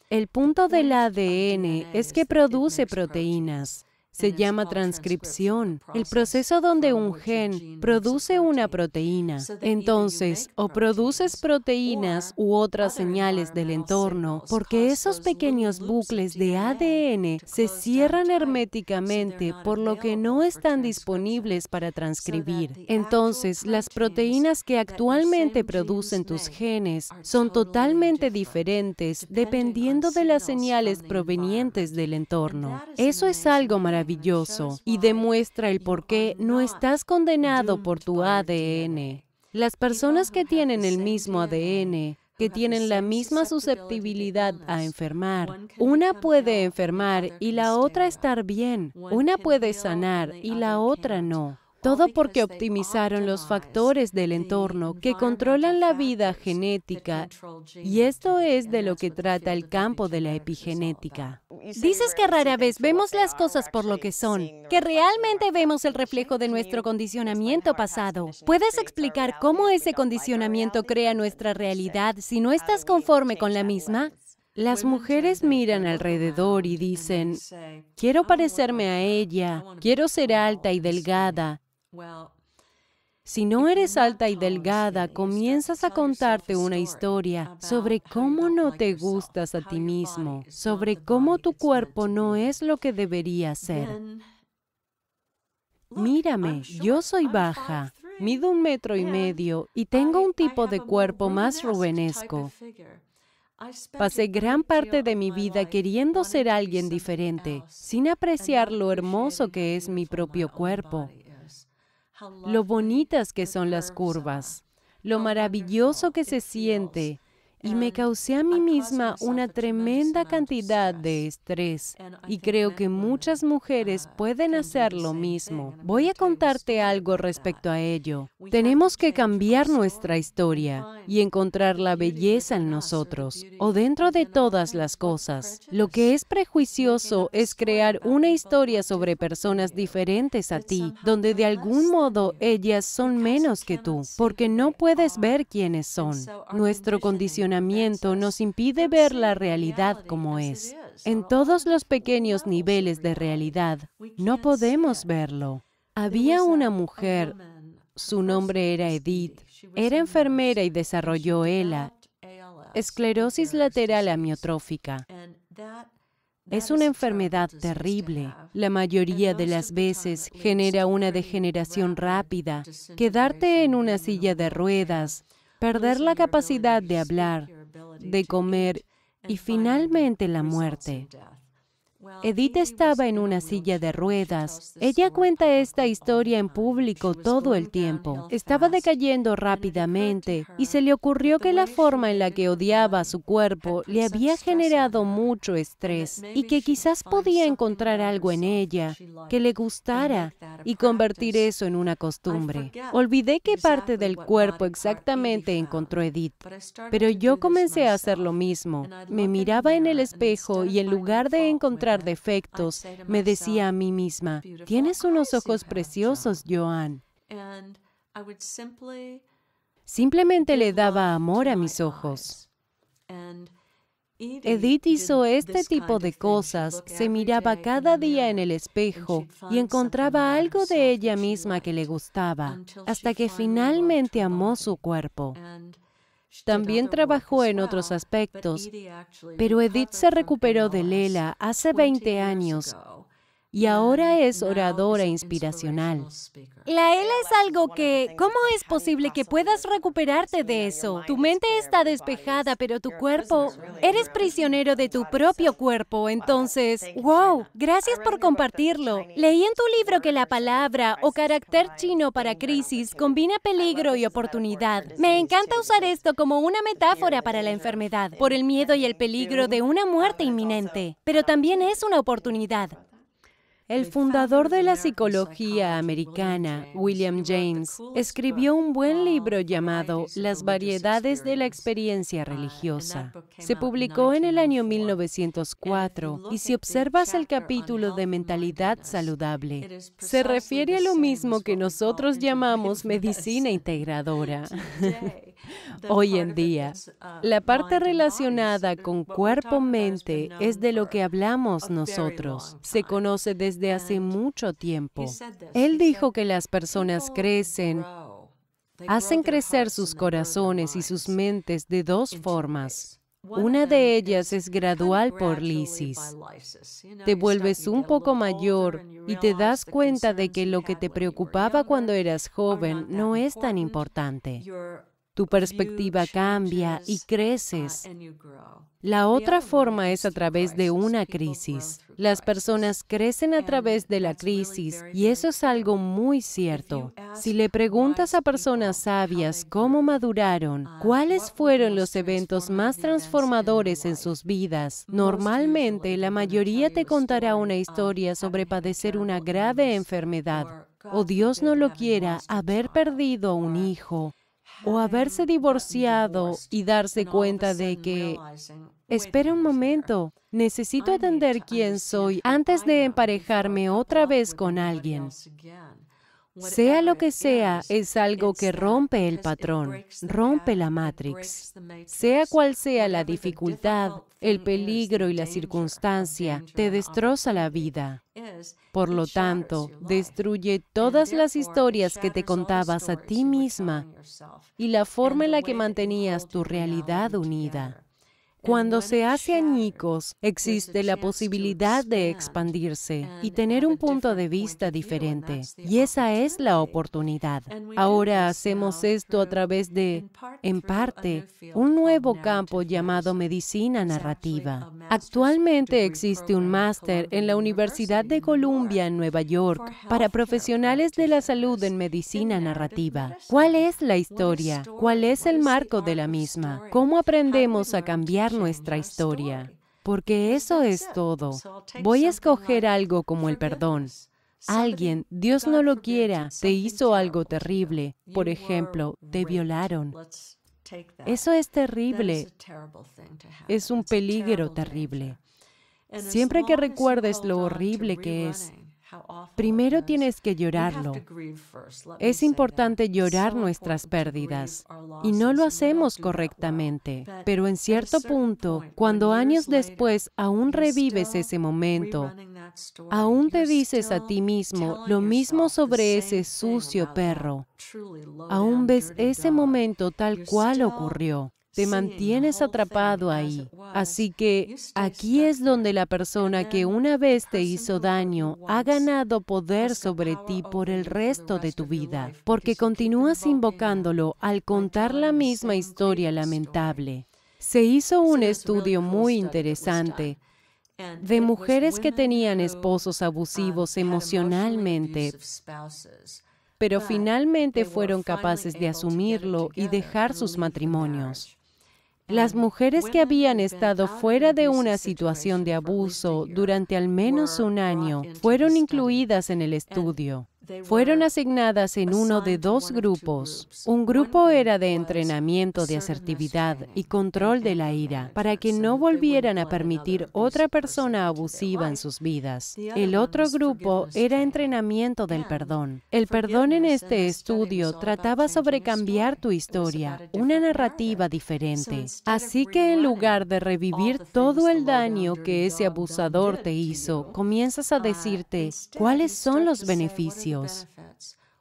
El punto del ADN es que produce proteínas. Se llama transcripción, el proceso donde un gen produce una proteína. Entonces, o produces proteínas u otras señales del entorno, porque esos pequeños bucles de ADN se cierran herméticamente, por lo que no están disponibles para transcribir. Entonces, las proteínas que actualmente producen tus genes son totalmente diferentes dependiendo de las señales provenientes del entorno. Eso es algo maravilloso y demuestra el por qué no estás condenado por tu ADN. Las personas que tienen el mismo ADN, que tienen la misma susceptibilidad a enfermar, una puede enfermar y la otra estar bien. Una puede sanar y la otra no. Todo porque optimizaron los factores del entorno que controlan la vida genética, y esto es de lo que trata el campo de la epigenética. Dices que rara vez vemos las cosas por lo que son, que realmente vemos el reflejo de nuestro condicionamiento pasado. ¿Puedes explicar cómo ese condicionamiento crea nuestra realidad si no estás conforme con la misma? Las mujeres miran alrededor y dicen, quiero parecerme a ella, quiero ser alta y delgada. Si no eres alta y delgada, comienzas a contarte una historia sobre cómo no te gustas a ti mismo, sobre cómo tu cuerpo no es lo que debería ser. Mírame, yo soy baja, mido 1,5 metros y tengo un tipo de cuerpo más rubenesco. Pasé gran parte de mi vida queriendo ser alguien diferente, sin apreciar lo hermoso que es mi propio cuerpo, lo bonitas que son las curvas, lo maravilloso que se siente, y me causé a mí misma una tremenda cantidad de estrés. Y creo que muchas mujeres pueden hacer lo mismo. Voy a contarte algo respecto a ello. Tenemos que cambiar nuestra historia y encontrar la belleza en nosotros, o dentro de todas las cosas. Lo que es prejuicioso es crear una historia sobre personas diferentes a ti, donde de algún modo ellas son menos que tú, porque no puedes ver quiénes son. Nuestro condicionamiento nos impide ver la realidad como es. En todos los pequeños niveles de realidad, no podemos verlo. Había una mujer, su nombre era Edith, era enfermera y desarrolló ELA, esclerosis lateral amiotrófica. Es una enfermedad terrible. La mayoría de las veces genera una degeneración rápida, quedarte en una silla de ruedas, perder la capacidad de hablar, de comer y finalmente la muerte. Edith estaba en una silla de ruedas. Ella cuenta esta historia en público todo el tiempo. Estaba decayendo rápidamente y se le ocurrió que la forma en la que odiaba a su cuerpo le había generado mucho estrés y que quizás podía encontrar algo en ella que le gustara y convertir eso en una costumbre. Olvidé qué parte del cuerpo exactamente encontró Edith, pero yo comencé a hacer lo mismo. Me miraba en el espejo y en lugar de encontrar defectos, me decía a mí misma, tienes unos ojos preciosos, Joan. Simplemente le daba amor a mis ojos. Edith hizo este tipo de cosas, se miraba cada día en el espejo y encontraba algo de ella misma que le gustaba, hasta que finalmente amó su cuerpo. También trabajó en otros aspectos, pero Edith se recuperó de Lela hace 20 años y ahora es oradora inspiracional. La ELA es algo que... ¿Cómo es posible que puedas recuperarte de eso? Tu mente está despejada, pero tu cuerpo... Eres prisionero de tu propio cuerpo, entonces... ¡Wow! Gracias por compartirlo. Leí en tu libro que la palabra o carácter chino para crisis combina peligro y oportunidad. Me encanta usar esto como una metáfora para la enfermedad, por el miedo y el peligro de una muerte inminente. Pero también es una oportunidad. El fundador de la psicología americana, William James, escribió un buen libro llamado Las variedades de la experiencia religiosa. Se publicó en el año 1904 y si observas el capítulo de mentalidad saludable, se refiere a lo mismo que nosotros llamamos medicina integradora. Hoy en día, la parte relacionada con cuerpo-mente es de lo que hablamos nosotros. Se conoce desde hace mucho tiempo. Él dijo que las personas crecen, hacen crecer sus corazones y sus mentes de dos formas. Una de ellas es gradual por lisis. Te vuelves un poco mayor y te das cuenta de que lo que te preocupaba cuando eras joven no es tan importante. Tu perspectiva cambia y creces. La otra forma es a través de una crisis. Las personas crecen a través de la crisis y eso es algo muy cierto. Si le preguntas a personas sabias cómo maduraron, cuáles fueron los eventos más transformadores en sus vidas, normalmente la mayoría te contará una historia sobre padecer una grave enfermedad, o Dios no lo quiera, haber perdido un hijo, o haberse divorciado y darse cuenta de que, espera un momento, necesito entender quién soy antes de emparejarme otra vez con alguien. Sea lo que sea, es algo que rompe el patrón, rompe la Matrix. Sea cual sea la dificultad, el peligro y la circunstancia, te destroza la vida. Por lo tanto, destruye todas las historias que te contabas a ti misma y la forma en la que mantenías tu realidad unida. Cuando se hace añicos, existe la posibilidad de expandirse y tener un punto de vista diferente, y esa es la oportunidad. Ahora hacemos esto a través de, en parte, un nuevo campo llamado medicina narrativa. Actualmente existe un máster en la Universidad de Columbia en Nueva York para profesionales de la salud en medicina narrativa. ¿Cuál es la historia? ¿Cuál es el marco de la misma? ¿Cómo aprendemos a cambiar nuestra historia? Porque eso es todo. Voy a escoger algo como el perdón. Alguien, Dios no lo quiera, te hizo algo terrible. Por ejemplo, te violaron. Eso es terrible. Es un peligro terrible. Siempre que recuerdes lo horrible que es, primero tienes que llorarlo. Es importante llorar nuestras pérdidas y no lo hacemos correctamente, pero en cierto punto, cuando años después aún revives ese momento, aún te dices a ti mismo lo mismo sobre ese sucio perro, aún ves ese momento tal cual ocurrió. Te mantienes atrapado ahí. Así que aquí es donde la persona que una vez te hizo daño ha ganado poder sobre ti por el resto de tu vida, porque continúas invocándolo al contar la misma historia lamentable. Se hizo un estudio muy interesante de mujeres que tenían esposos abusivos emocionalmente, pero finalmente fueron capaces de asumirlo y dejar sus matrimonios. Las mujeres que habían estado fuera de una situación de abuso durante al menos un año fueron incluidas en el estudio. Fueron asignadas en uno de dos grupos. Un grupo era de entrenamiento de asertividad y control de la ira, para que no volvieran a permitir otra persona abusiva en sus vidas. El otro grupo era entrenamiento del perdón. El perdón en este estudio trataba sobre cambiar tu historia, una narrativa diferente. Así que en lugar de revivir todo el daño que ese abusador te hizo, comienzas a decirte, ¿cuáles son los beneficios?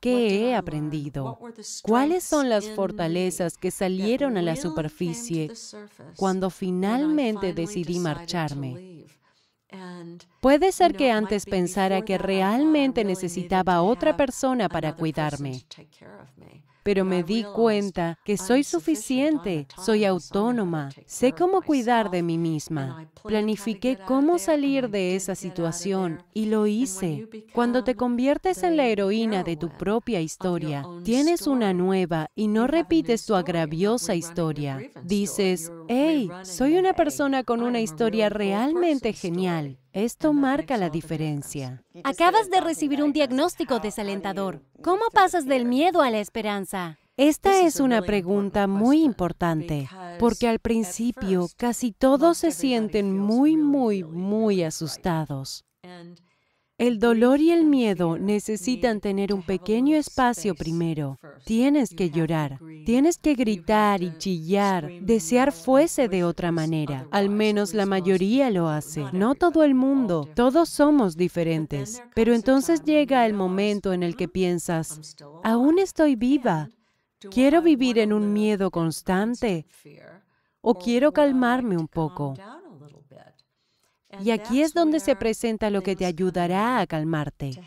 ¿Qué he aprendido? ¿Cuáles son las fortalezas que salieron a la superficie cuando finalmente decidí marcharme? Puede ser que antes pensara que realmente necesitaba a otra persona para cuidarme, pero me di cuenta que soy suficiente, soy autónoma, sé cómo cuidar de mí misma. Planifiqué cómo salir de esa situación y lo hice. Cuando te conviertes en la heroína de tu propia historia, tienes una nueva y no repites tu agraviosa historia. Dices, hey, soy una persona con una historia realmente genial. Esto marca la diferencia. Acabas de recibir un diagnóstico desalentador. ¿Cómo pasas del miedo a la esperanza? Esta es una pregunta muy importante, porque al principio casi todos se sienten muy asustados. El dolor y el miedo necesitan tener un pequeño espacio primero. Tienes que llorar, tienes que gritar y chillar, desear fuese de otra manera. Al menos la mayoría lo hace, no todo el mundo. Todos somos diferentes. Pero entonces llega el momento en el que piensas, aún estoy viva. ¿Quiero vivir en un miedo constante o quiero calmarme un poco? Y aquí es donde se presenta lo que te ayudará a calmarte.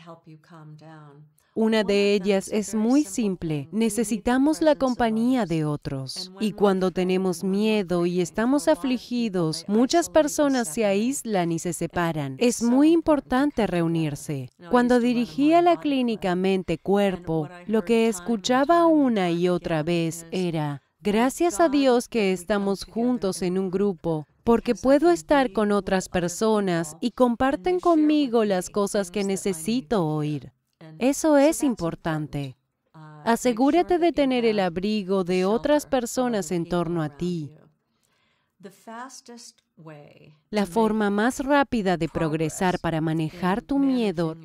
Una de ellas es muy simple. Necesitamos la compañía de otros. Y cuando tenemos miedo y estamos afligidos, muchas personas se aíslan y se separan. Es muy importante reunirse. Cuando dirigía la clínica Mente-Cuerpo, lo que escuchaba una y otra vez era, gracias a Dios que estamos juntos en un grupo, porque puedo estar con otras personas y comparten conmigo las cosas que necesito oír. Eso es importante. Asegúrate de tener el abrigo de otras personas en torno a ti. La forma más rápida de progresar para manejar tu miedo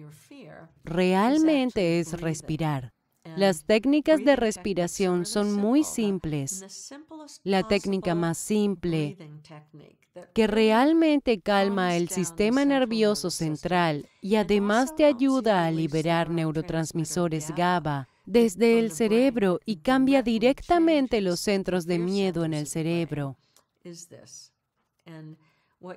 realmente es respirar. Las técnicas de respiración son muy simples. La técnica más simple, que realmente calma el sistema nervioso central y además te ayuda a liberar neurotransmisores GABA desde el cerebro y cambia directamente los centros de miedo en el cerebro.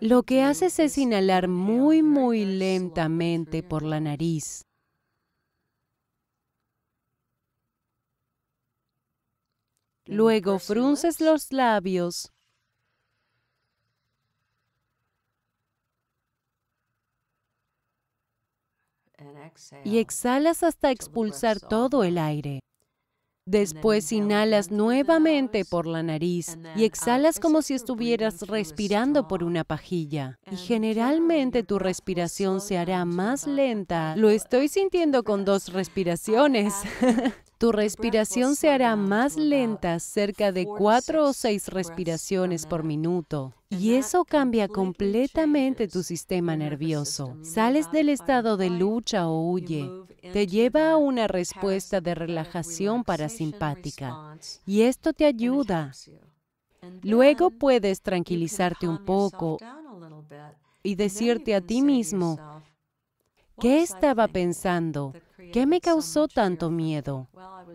Lo que haces es inhalar muy lentamente por la nariz. Luego frunces los labios y exhalas hasta expulsar todo el aire. Después inhalas nuevamente por la nariz y exhalas como si estuvieras respirando por una pajilla. Y generalmente tu respiración se hará más lenta. Lo estoy sintiendo con 2 respiraciones. Tu respiración se hará más lenta, cerca de 4 o 6 respiraciones por minuto. Y eso cambia completamente tu sistema nervioso. Sales del estado de lucha o huye. Te lleva a una respuesta de relajación parasimpática. Y esto te ayuda. Luego puedes tranquilizarte un poco y decirte a ti mismo, ¿qué estaba pensando? ¿Qué me causó tanto miedo?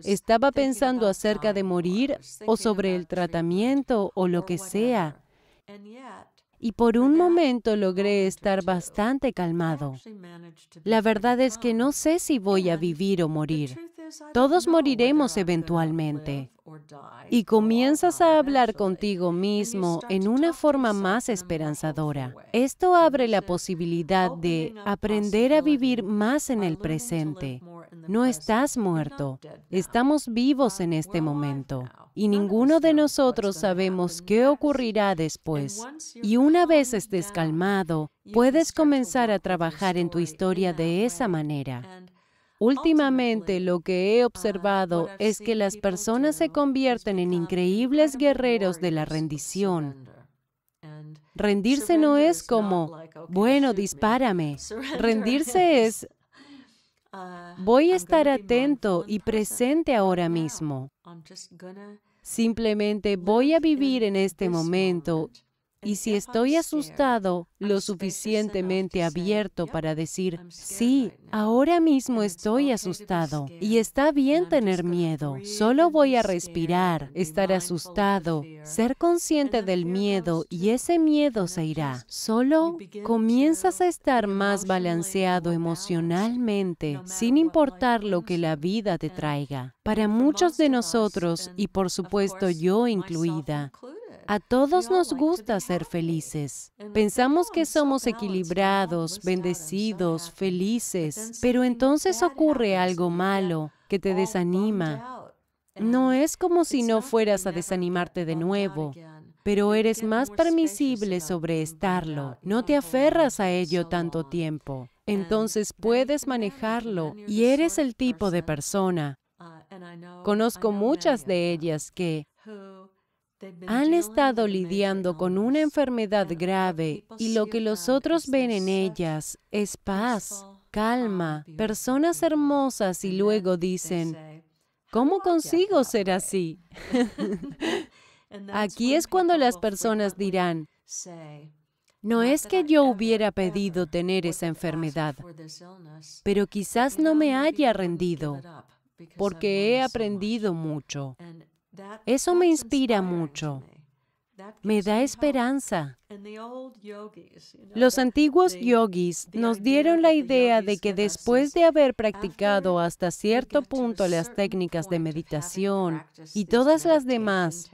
¿Estaba pensando acerca de morir o sobre el tratamiento o lo que sea? Y por un momento logré estar bastante calmado. La verdad es que no sé si voy a vivir o morir. Todos moriremos eventualmente. Y comienzas a hablar contigo mismo en una forma más esperanzadora. Esto abre la posibilidad de aprender a vivir más en el presente. No estás muerto, estamos vivos en este momento. Y ninguno de nosotros sabemos qué ocurrirá después. Y una vez estés calmado, puedes comenzar a trabajar en tu historia de esa manera. Últimamente, lo que he observado es que las personas se convierten en increíbles guerreros de la rendición. Rendirse no es como, bueno, dispárame. Rendirse es, voy a estar atento y presente ahora mismo. Simplemente voy a vivir en este momento. Y si estoy asustado, lo suficientemente abierto para decir, sí, ahora mismo estoy asustado. Y está bien tener miedo. Solo voy a respirar, estar asustado, ser consciente del miedo y ese miedo se irá. Solo comienzas a estar más balanceado emocionalmente, sin importar lo que la vida te traiga. Para muchos de nosotros, y por supuesto yo incluida, a todos nos gusta ser felices. Pensamos que somos equilibrados, bendecidos, felices, pero entonces ocurre algo malo que te desanima. No es como si no fueras a desanimarte de nuevo, pero eres más permisible sobre estarlo. No te aferras a ello tanto tiempo. Entonces puedes manejarlo y eres el tipo de persona. Conozco muchas de ellas que han estado lidiando con una enfermedad grave y lo que los otros ven en ellas es paz, calma, personas hermosas y luego dicen, ¿cómo consigo ser así? Aquí es cuando las personas dirán, no es que yo hubiera pedido tener esa enfermedad, pero quizás no me haya rendido, porque he aprendido mucho. Eso me inspira mucho. Me da esperanza. Los antiguos yogis nos dieron la idea de que después de haber practicado hasta cierto punto las técnicas de meditación y todas las demás,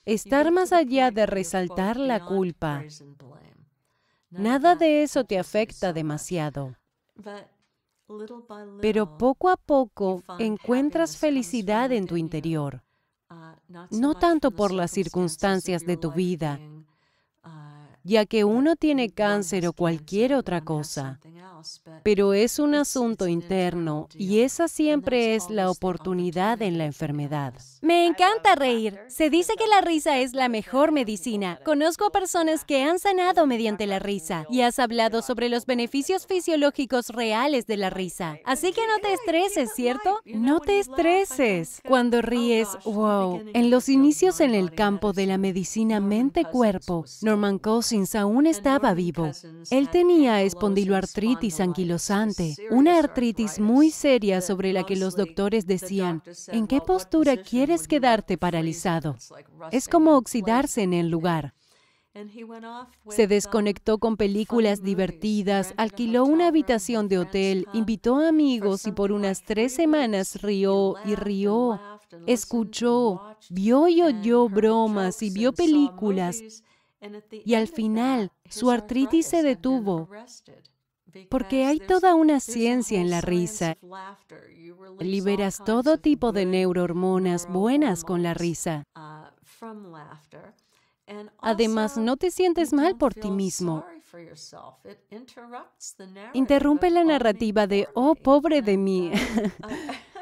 estar más allá de resaltar la culpa, nada de eso te afecta demasiado. Pero poco a poco encuentras felicidad en tu interior, no tanto por las circunstancias de tu vida, ya que uno tiene cáncer o cualquier otra cosa, pero es un asunto interno y esa siempre es la oportunidad en la enfermedad. Me encanta reír. Se dice que la risa es la mejor medicina. Conozco a personas que han sanado mediante la risa y has hablado sobre los beneficios fisiológicos reales de la risa. Así que no te estreses, ¿cierto? No te estreses. Cuando ríes, wow. En los inicios en el campo de la medicina mente-cuerpo, Norman Cousins aún estaba vivo. Él tenía espondiloartritis anquilosante, una artritis muy seria sobre la que los doctores decían, ¿en qué postura quieres quedarte paralizado? Es como oxidarse en el lugar. Se desconectó con películas divertidas, alquiló una habitación de hotel, invitó a amigos y por unas 3 semanas rió y rió, escuchó, vio y oyó bromas y vio películas. Y al final, su artritis se detuvo, porque hay toda una ciencia en la risa. Liberas todo tipo de neurohormonas buenas con la risa. Además, no te sientes mal por ti mismo. Interrumpe la narrativa de, oh, pobre de mí.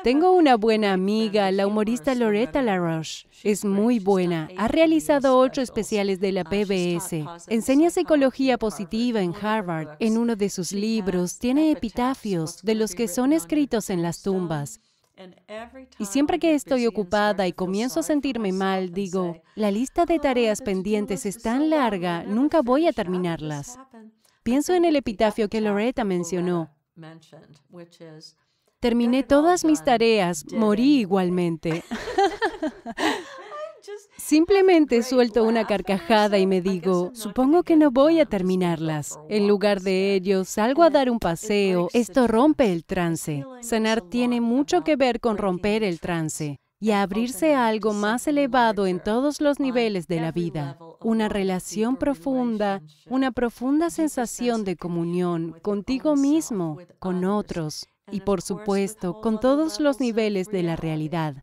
Tengo una buena amiga, la humorista Loretta LaRoche. Es muy buena. Ha realizado 8 especiales de la PBS. Enseña psicología positiva en Harvard. En uno de sus libros tiene epitafios de los que son escritos en las tumbas. Y siempre que estoy ocupada y comienzo a sentirme mal, digo, la lista de tareas pendientes es tan larga, nunca voy a terminarlas. Pienso en el epitafio que Loretta mencionó. Terminé todas mis tareas, morí igualmente. Simplemente suelto una carcajada y me digo, supongo que no voy a terminarlas. En lugar de ello, salgo a dar un paseo. Esto rompe el trance. Sanar tiene mucho que ver con romper el trance y a abrirse a algo más elevado en todos los niveles de la vida. Una relación profunda, una profunda sensación de comunión contigo mismo, con otros. Y por supuesto, con todos los niveles de la realidad.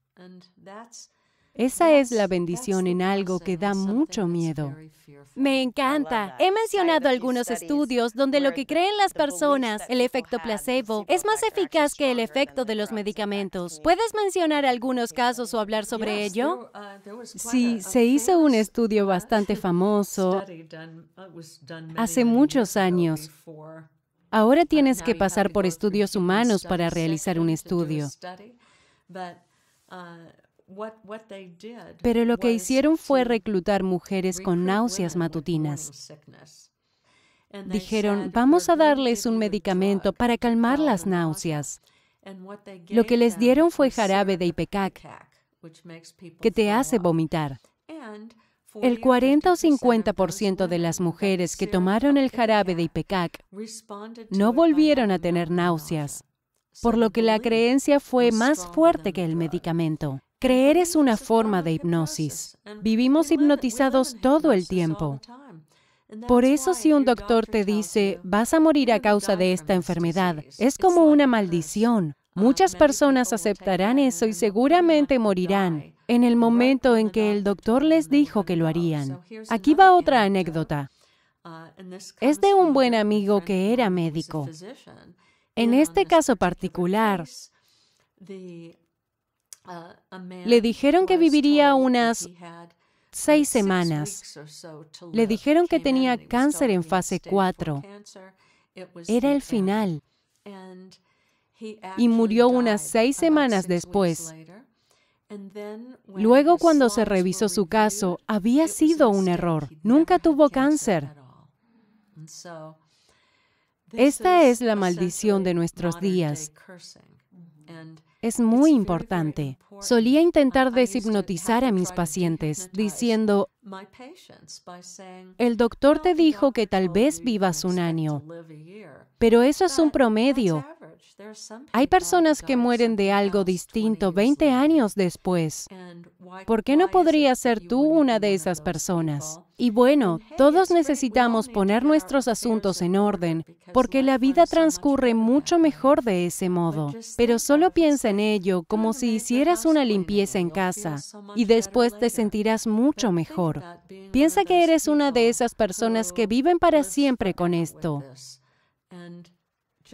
Esa es la bendición en algo que da mucho miedo. Me encanta. He mencionado algunos estudios donde lo que creen las personas, el efecto placebo, es más eficaz que el efecto de los medicamentos. ¿Puedes mencionar algunos casos o hablar sobre ello? Sí, se hizo un estudio bastante famoso hace muchos años. Ahora tienes que pasar por estudios humanos para realizar un estudio. Pero lo que hicieron fue reclutar mujeres con náuseas matutinas. Dijeron, vamos a darles un medicamento para calmar las náuseas. Lo que les dieron fue jarabe de ipecac, que te hace vomitar. El 40 o 50% de las mujeres que tomaron el jarabe de ipecac no volvieron a tener náuseas, por lo que la creencia fue más fuerte que el medicamento. Creer es una forma de hipnosis. Vivimos hipnotizados todo el tiempo. Por eso, si un doctor te dice, vas a morir a causa de esta enfermedad, es como una maldición. Muchas personas aceptarán eso y seguramente morirán en el momento en que el doctor les dijo que lo harían. Aquí va otra anécdota. Es de un buen amigo que era médico. En este caso particular, le dijeron que viviría unas 6 semanas. Le dijeron que tenía cáncer en fase 4. Era el final. Y murió unas 6 semanas después. Luego, cuando se revisó su caso, había sido un error. Nunca tuvo cáncer. Esta es la maldición de nuestros días. Es muy importante. Solía intentar deshipnotizar a mis pacientes diciendo, el doctor te dijo que tal vez vivas 1 año, pero eso es un promedio. Hay personas que mueren de algo distinto 20 años después. ¿Por qué no podrías ser tú una de esas personas? Y bueno, todos necesitamos poner nuestros asuntos en orden, porque la vida transcurre mucho mejor de ese modo. Pero solo piensa en ello como si hicieras una limpieza en casa, y después te sentirás mucho mejor. Piensa que eres una de esas personas que viven para siempre con esto.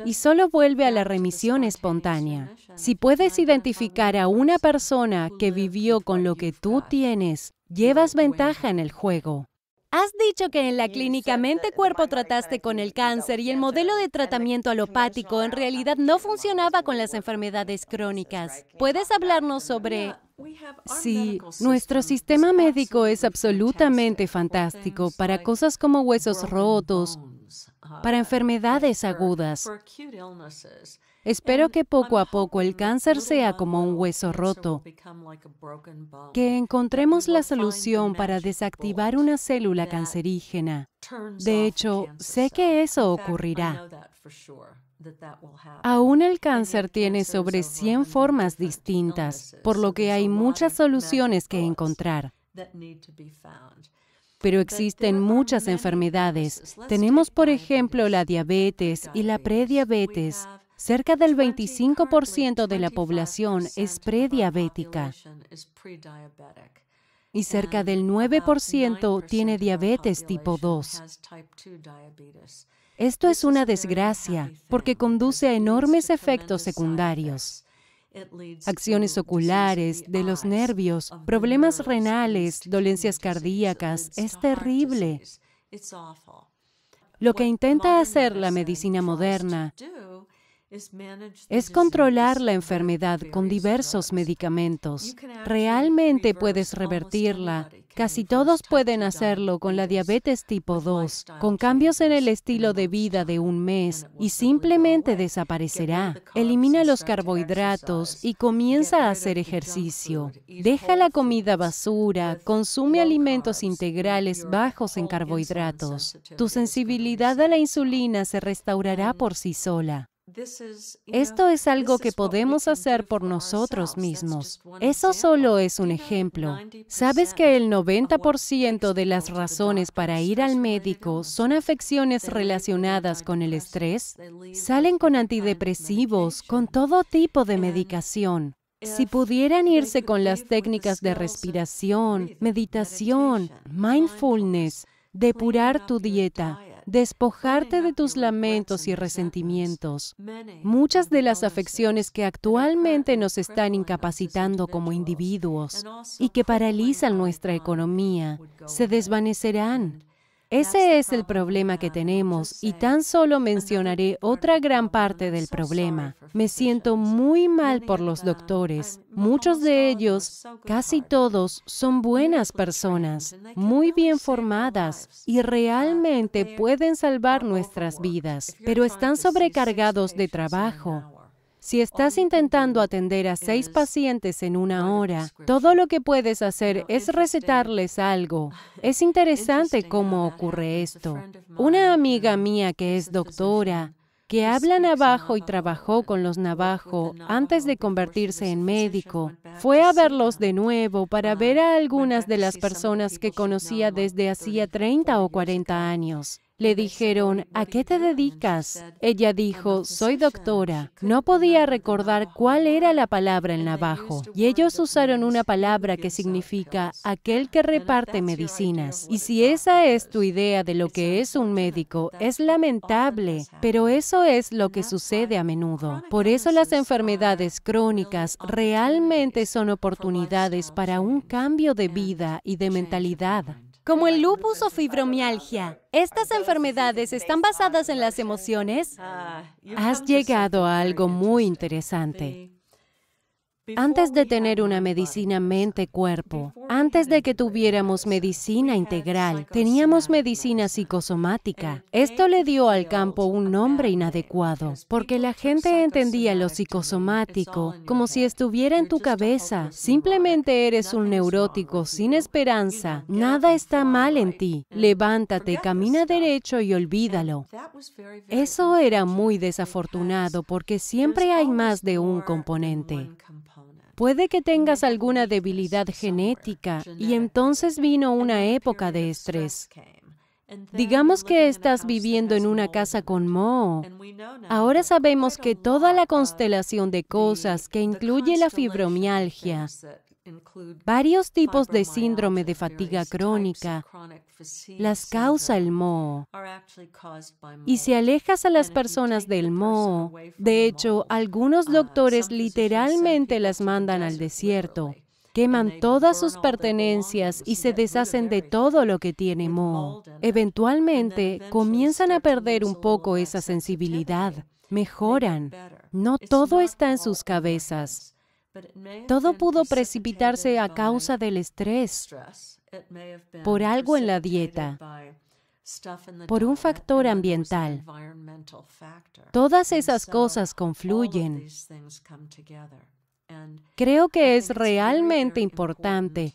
Y solo vuelve a la remisión espontánea. Si puedes identificar a una persona que vivió con lo que tú tienes, llevas ventaja en el juego. Has dicho que en la clínica Mente-Cuerpo trataste con el cáncer y el modelo de tratamiento alopático en realidad no funcionaba con las enfermedades crónicas. ¿Puedes hablarnos sobre...? Sí, nuestro sistema médico es absolutamente fantástico para cosas como huesos rotos, para enfermedades agudas. Espero que poco a poco el cáncer sea como un hueso roto, que encontremos la solución para desactivar una célula cancerígena. De hecho, sé que eso ocurrirá. Aún el cáncer tiene sobre 100 formas distintas, por lo que hay muchas soluciones que encontrar. Pero existen muchas enfermedades. Tenemos, por ejemplo, la diabetes y la prediabetes. Cerca del 25% de la población es prediabética y cerca del 9% tiene diabetes tipo 2. Esto es una desgracia porque conduce a enormes efectos secundarios. Acciones oculares, de los nervios, problemas renales, dolencias cardíacas. Es terrible. Lo que intenta hacer la medicina moderna es controlar la enfermedad con diversos medicamentos. Realmente puedes revertirla. Casi todos pueden hacerlo con la diabetes tipo 2, con cambios en el estilo de vida de 1 mes, y simplemente desaparecerá. Elimina los carbohidratos y comienza a hacer ejercicio. Deja la comida basura, consume alimentos integrales bajos en carbohidratos. Tu sensibilidad a la insulina se restaurará por sí sola. Esto es algo que podemos hacer por nosotros mismos. Eso solo es un ejemplo. ¿Sabes que el 90% de las razones para ir al médico son afecciones relacionadas con el estrés? Salen con antidepresivos, con todo tipo de medicación. Si pudieran irse con las técnicas de respiración, meditación, mindfulness, depurar tu dieta, despojarte de tus lamentos y resentimientos. Muchas de las afecciones que actualmente nos están incapacitando como individuos y que paralizan nuestra economía se desvanecerán. Ese es el problema que tenemos y tan solo mencionaré otra gran parte del problema. Me siento muy mal por los doctores. Muchos de ellos, casi todos, son buenas personas, muy bien formadas y realmente pueden salvar nuestras vidas, pero están sobrecargados de trabajo. Si estás intentando atender a 6 pacientes en 1 hora, todo lo que puedes hacer es recetarles algo. Es interesante cómo ocurre esto. Una amiga mía que es doctora, que habla navajo y trabajó con los navajo antes de convertirse en médico, fue a verlos de nuevo para ver a algunas de las personas que conocía desde hacía 30 o 40 años. Le dijeron, ¿a qué te dedicas? Ella dijo, soy doctora. No podía recordar cuál era la palabra en navajo. Y ellos usaron una palabra que significa aquel que reparte medicinas. Y si esa es tu idea de lo que es un médico, es lamentable, pero eso es lo que sucede a menudo. Por eso las enfermedades crónicas realmente son oportunidades para un cambio de vida y de mentalidad. Como el lupus o fibromialgia, ¿estas enfermedades están basadas en las emociones? Has llegado a algo muy interesante. Antes de tener una medicina mente-cuerpo, antes de que tuviéramos medicina integral, teníamos medicina psicosomática. Esto le dio al campo un nombre inadecuado, porque la gente entendía lo psicosomático como si estuviera en tu cabeza. Simplemente eres un neurótico sin esperanza. Nada está mal en ti. Levántate, camina derecho y olvídalo. Eso era muy desafortunado porque siempre hay más de un componente. Puede que tengas alguna debilidad genética y entonces vino una época de estrés. Digamos que estás viviendo en una casa con moho. Ahora sabemos que toda la constelación de cosas que incluye la fibromialgia, varios tipos de síndrome de fatiga crónica, las causa el moho. Y si alejas a las personas del moho, de hecho, algunos doctores literalmente las mandan al desierto, queman todas sus pertenencias y se deshacen de todo lo que tiene moho. Eventualmente, comienzan a perder un poco esa sensibilidad, mejoran. No todo está en sus cabezas. Todo pudo precipitarse a causa del estrés, por algo en la dieta, por un factor ambiental. Todas esas cosas confluyen. Creo que es realmente importante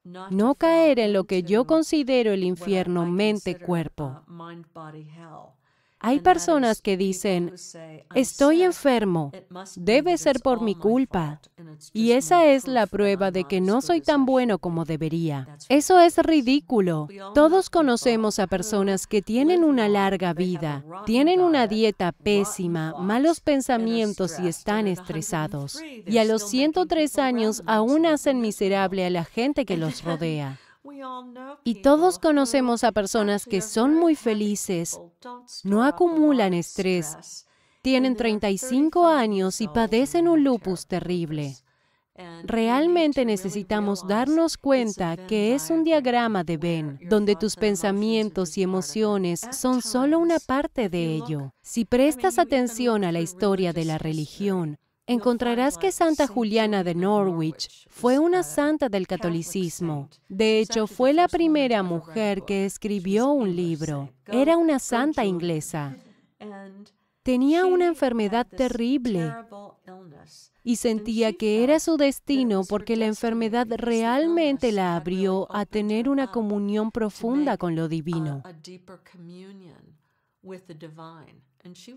no caer en lo que yo considero el infierno mente-cuerpo. Hay personas que dicen, estoy enfermo, debe ser por mi culpa. Y esa es la prueba de que no soy tan bueno como debería. Eso es ridículo. Todos conocemos a personas que tienen una larga vida, tienen una dieta pésima, malos pensamientos y están estresados. Y a los 103 años aún hacen miserable a la gente que los rodea. Y todos conocemos a personas que son muy felices, no acumulan estrés, tienen 35 años y padecen un lupus terrible. Realmente necesitamos darnos cuenta que es un diagrama de Venn, donde tus pensamientos y emociones son solo una parte de ello. Si prestas atención a la historia de la religión, encontrarás que Santa Juliana de Norwich fue una santa del catolicismo. De hecho, fue la primera mujer que escribió un libro. Era una santa inglesa. Tenía una enfermedad terrible y sentía que era su destino porque la enfermedad realmente la abrió a tener una comunión profunda con lo divino.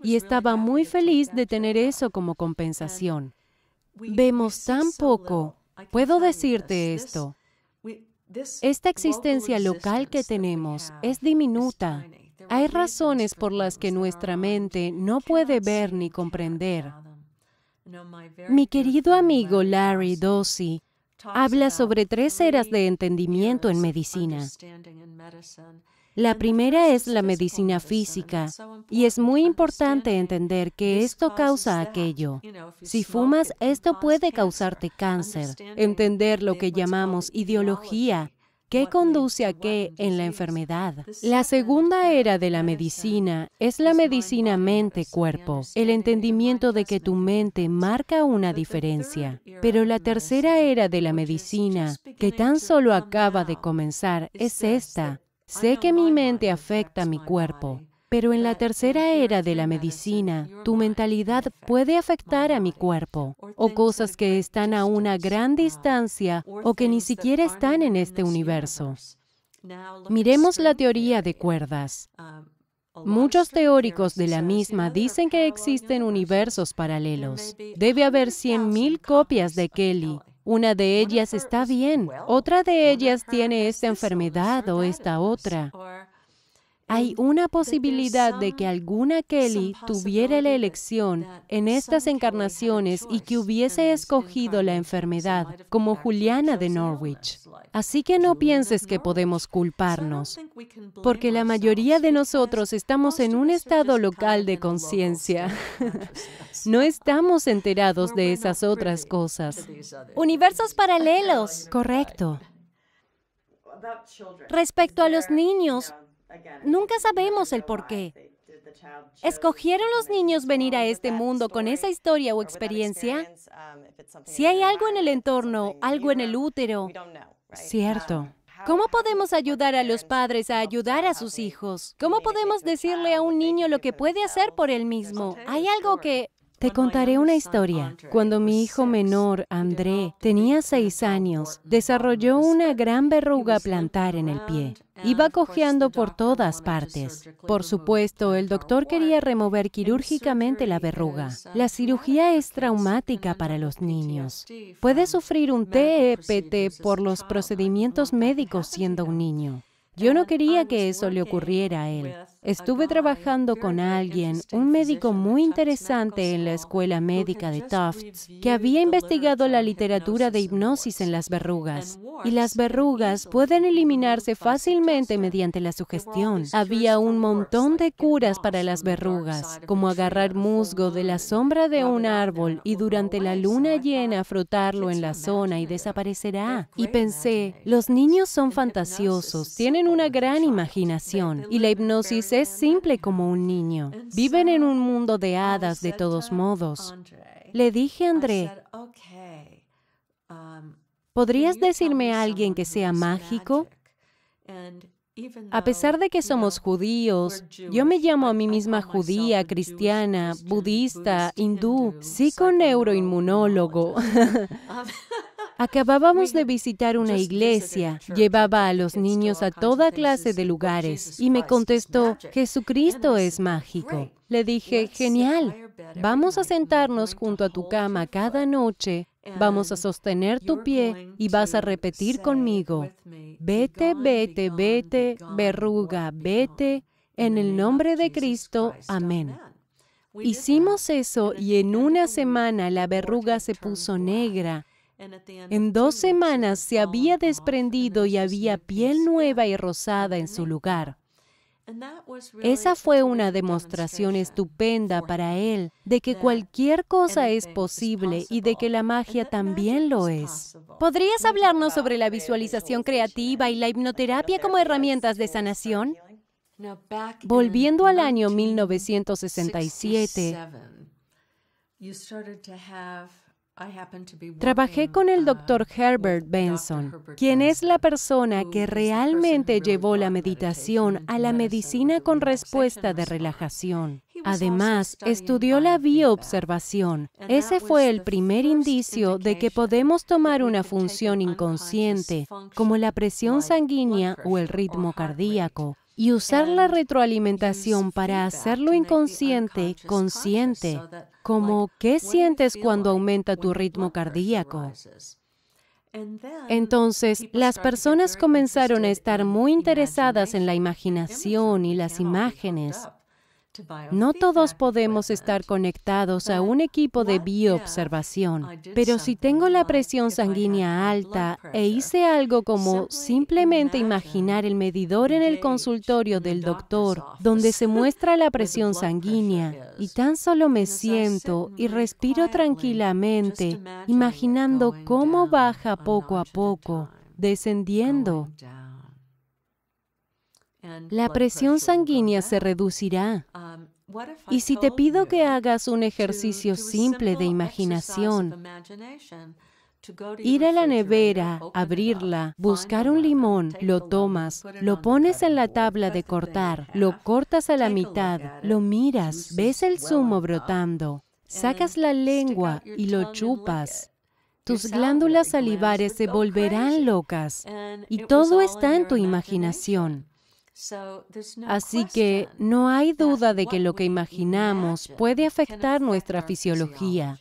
Y estaba muy feliz de tener eso como compensación. Vemos tan poco. Puedo decirte esto. Esta existencia local que tenemos es diminuta. Hay razones por las que nuestra mente no puede ver ni comprender. Mi querido amigo Larry Dossey habla sobre 3 eras de entendimiento en medicina. La primera es la medicina física, y es muy importante entender que esto causa aquello. Si fumas, esto puede causarte cáncer. Entender lo que llamamos ideología, ¿qué conduce a qué en la enfermedad? La segunda era de la medicina es la medicina mente-cuerpo, el entendimiento de que tu mente marca una diferencia. Pero la tercera era de la medicina, que tan solo acaba de comenzar, es esta. Sé que mi mente afecta a mi cuerpo, pero en la tercera era de la medicina, tu mentalidad puede afectar a mi cuerpo, o cosas que están a una gran distancia o que ni siquiera están en este universo. Miremos la teoría de cuerdas. Muchos teóricos de la misma dicen que existen universos paralelos. Debe haber 100,000 copias de Kelly. Una de ellas está bien, otra de ellas tiene esta enfermedad o esta otra. Hay una posibilidad de que alguna Kelly tuviera la elección en estas encarnaciones y que hubiese escogido la enfermedad, como Juliana de Norwich. Así que no pienses que podemos culparnos, porque la mayoría de nosotros estamos en un estado local de conciencia. No estamos enterados de esas otras cosas. Universos paralelos. Correcto. Respecto a los niños, nunca sabemos el por qué. ¿Escogieron los niños venir a este mundo con esa historia o experiencia? Si hay algo en el entorno, algo en el útero. Cierto. ¿Cómo podemos ayudar a los padres a ayudar a sus hijos? ¿Cómo podemos decirle a un niño lo que puede hacer por él mismo? Hay algo que... Te contaré una historia. Cuando mi hijo menor, André, tenía 6 años, desarrolló una gran verruga plantar en el pie. Iba cojeando por todas partes. Por supuesto, el doctor quería remover quirúrgicamente la verruga. La cirugía es traumática para los niños. Puede sufrir un TEPT por los procedimientos médicos siendo un niño. Yo no quería que eso le ocurriera a él. Estuve trabajando con alguien, un médico muy interesante en la escuela médica de Tufts, que había investigado la literatura de hipnosis en las verrugas. Y las verrugas pueden eliminarse fácilmente mediante la sugestión. Había un montón de curas para las verrugas, como agarrar musgo de la sombra de un árbol y durante la luna llena frotarlo en la zona y desaparecerá. Y pensé, los niños son fantasiosos, tienen una gran imaginación y la hipnosis es simple como un niño. Viven en un mundo de hadas de todos modos. Le dije a André, ¿podrías decirme a alguien que sea mágico? A pesar de que somos judíos, yo me llamo a mí misma judía, cristiana, budista, hindú, psiconeuroinmunólogo. Acabábamos de visitar una iglesia, llevaba a los niños a toda clase de lugares y me contestó, Jesucristo es mágico. Le dije, genial, vamos a sentarnos junto a tu cama cada noche, vamos a sostener tu pie y vas a repetir conmigo, vete, vete, vete, verruga, vete, en el nombre de Cristo, amén. Hicimos eso y en una semana la verruga se puso negra. En 2 semanas se había desprendido y había piel nueva y rosada en su lugar. Esa fue una demostración estupenda para él de que cualquier cosa es posible y de que la magia también lo es. ¿Podrías hablarnos sobre la visualización creativa y la hipnoterapia como herramientas de sanación? Volviendo al año 1967, trabajé con el Dr. Herbert Benson, quien es la persona que realmente llevó la meditación a la medicina con respuesta de relajación. Además, estudió la bioobservación. Ese fue el primer indicio de que podemos tomar una función inconsciente, como la presión sanguínea o el ritmo cardíaco, y usar la retroalimentación para hacerlo inconsciente consciente, como ¿qué sientes cuando aumenta tu ritmo cardíaco? Entonces, las personas comenzaron a estar muy interesadas en la imaginación y las imágenes. No todos podemos estar conectados a un equipo de bioobservación, pero si tengo la presión sanguínea alta e hice algo como simplemente imaginar el medidor en el consultorio del doctor, donde se muestra la presión sanguínea, y tan solo me siento y respiro tranquilamente, imaginando cómo baja poco a poco, descendiendo. La presión sanguínea se reducirá. Y si te pido que hagas un ejercicio simple de imaginación, ir a la nevera, abrirla, buscar un limón, lo tomas, lo pones en la tabla de cortar, lo cortas a la mitad, lo miras, ves el zumo brotando, sacas la lengua y lo chupas. Tus glándulas salivares se volverán locas y todo está en tu imaginación. Así que no hay duda de que lo que imaginamos puede afectar nuestra fisiología.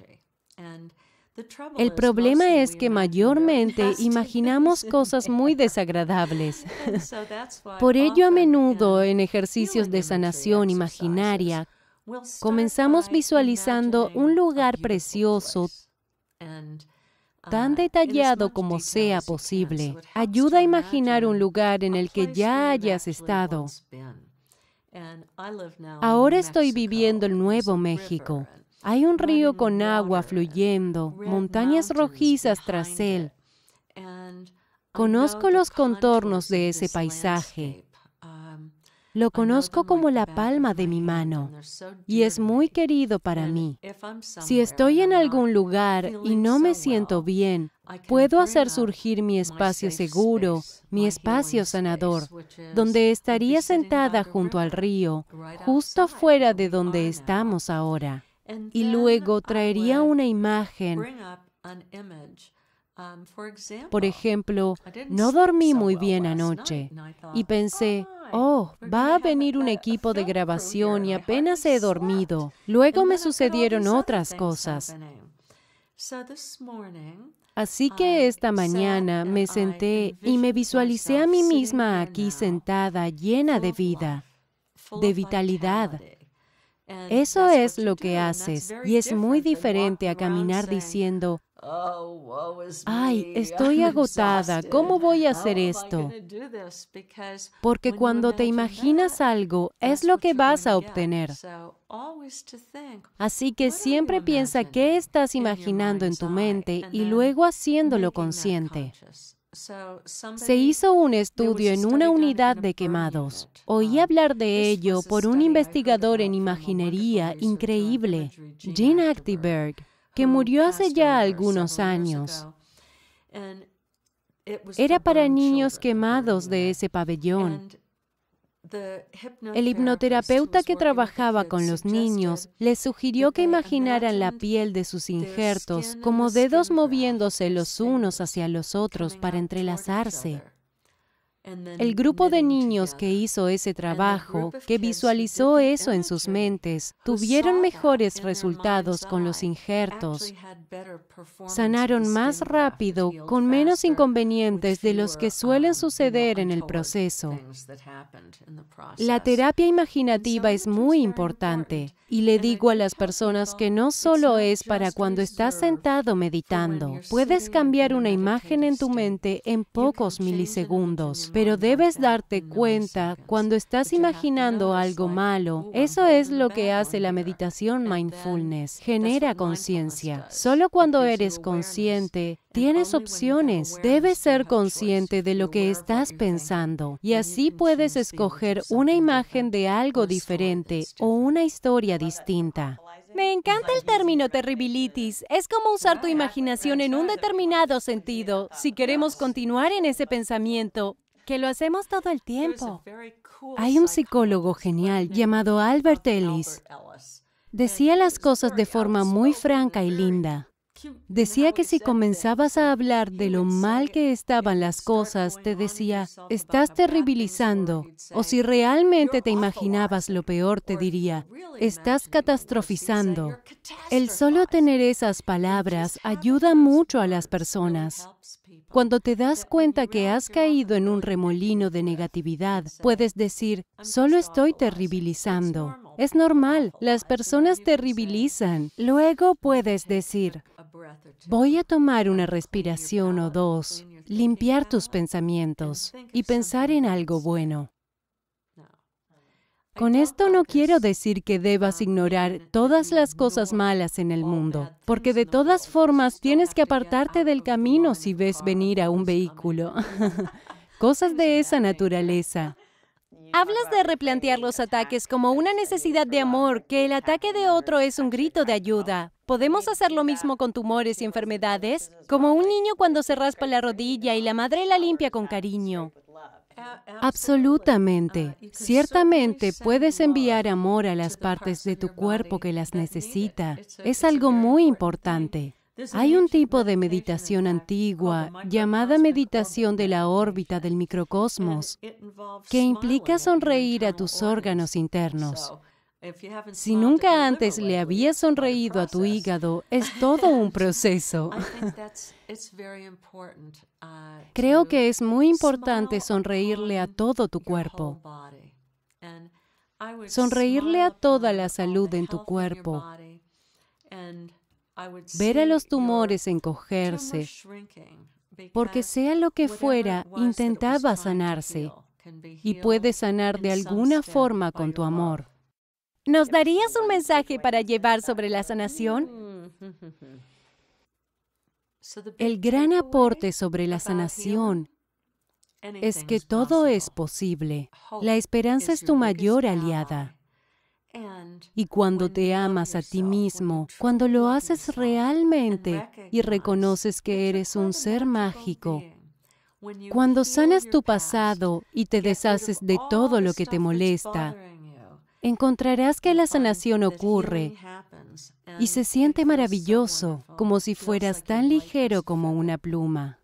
El problema es que mayormente imaginamos cosas muy desagradables. Por ello, a menudo en ejercicios de sanación imaginaria, comenzamos visualizando un lugar precioso, tan detallado como sea posible. Ayuda a imaginar un lugar en el que ya hayas estado. Ahora estoy viviendo en Nuevo México. Hay un río con agua fluyendo, montañas rojizas tras él. Conozco los contornos de ese paisaje. Lo conozco como la palma de mi mano y es muy querido para mí. Si estoy en algún lugar y no me siento bien, puedo hacer surgir mi espacio seguro, mi espacio sanador, donde estaría sentada junto al río, justo fuera de donde estamos ahora. Y luego traería una imagen. Por ejemplo, no dormí muy bien anoche y pensé, oh, va a venir un equipo de grabación y apenas he dormido. Luego me sucedieron otras cosas. Así que esta mañana me senté y me visualicé a mí misma aquí sentada, llena de vida, de vitalidad. Eso es lo que haces y es muy diferente a caminar diciendo, ay, estoy agotada, ¿cómo voy a hacer esto? Porque cuando te imaginas algo, es lo que vas a obtener. Así que siempre piensa qué estás imaginando en tu mente y luego haciéndolo consciente. Se hizo un estudio en una unidad de quemados. Oí hablar de ello por un investigador en imaginería increíble, Gene Achterberg, que murió hace ya algunos años. Era para niños quemados de ese pabellón. El hipnoterapeuta que trabajaba con los niños les sugirió que imaginaran la piel de sus injertos como dedos moviéndose los unos hacia los otros para entrelazarse. El grupo de niños que hizo ese trabajo, que visualizó eso en sus mentes, tuvieron mejores resultados con los injertos. Sanaron más rápido, con menos inconvenientes de los que suelen suceder en el proceso. La terapia imaginativa es muy importante. Y le digo a las personas que no solo es para cuando estás sentado meditando. Puedes cambiar una imagen en tu mente en pocos milisegundos, pero debes darte cuenta cuando estás imaginando algo malo. Eso es lo que hace la meditación mindfulness. Genera conciencia. Solo cuando eres consciente, tienes opciones. Debes ser consciente de lo que estás pensando y así puedes escoger una imagen de algo diferente o una historia distinta. Me encanta el término terribilitis. Es como usar tu imaginación en un determinado sentido, si queremos continuar en ese pensamiento, que lo hacemos todo el tiempo. Hay un psicólogo genial llamado Albert Ellis. Decía las cosas de forma muy franca y linda. Decía que si comenzabas a hablar de lo mal que estaban las cosas, te decía, estás terribilizando. O si realmente te imaginabas lo peor, te diría, estás catastrofizando. El solo tener esas palabras ayuda mucho a las personas. Cuando te das cuenta que has caído en un remolino de negatividad, puedes decir, solo estoy terribilizando. Es normal, las personas terribilizan. Luego puedes decir, voy a tomar una respiración o dos, limpiar tus pensamientos y pensar en algo bueno. Con esto no quiero decir que debas ignorar todas las cosas malas en el mundo, porque de todas formas tienes que apartarte del camino si ves venir a un vehículo. Cosas de esa naturaleza. Hablas de replantear los ataques como una necesidad de amor, que el ataque de otro es un grito de ayuda. ¿Podemos hacer lo mismo con tumores y enfermedades? Como un niño cuando se raspa la rodilla y la madre la limpia con cariño. Absolutamente. Ciertamente puedes enviar amor a las partes de tu cuerpo que las necesita. Es algo muy importante. Hay un tipo de meditación antigua llamada meditación de la órbita del microcosmos, que implica sonreír a tus órganos internos. Si nunca antes le habías sonreído a tu hígado, es todo un proceso. Creo que es muy importante sonreírle a todo tu cuerpo. Sonreírle a toda la salud en tu cuerpo. Ver a los tumores encogerse, porque sea lo que fuera, intentaba sanarse y puedes sanar de alguna forma con tu amor. ¿Nos darías un mensaje para llevar sobre la sanación? El gran aporte sobre la sanación es que todo es posible. La esperanza es tu mayor aliada. Y cuando te amas a ti mismo, cuando lo haces realmente y reconoces que eres un ser mágico, cuando sanas tu pasado y te deshaces de todo lo que te molesta, encontrarás que la sanación ocurre y se siente maravilloso, como si fueras tan ligero como una pluma.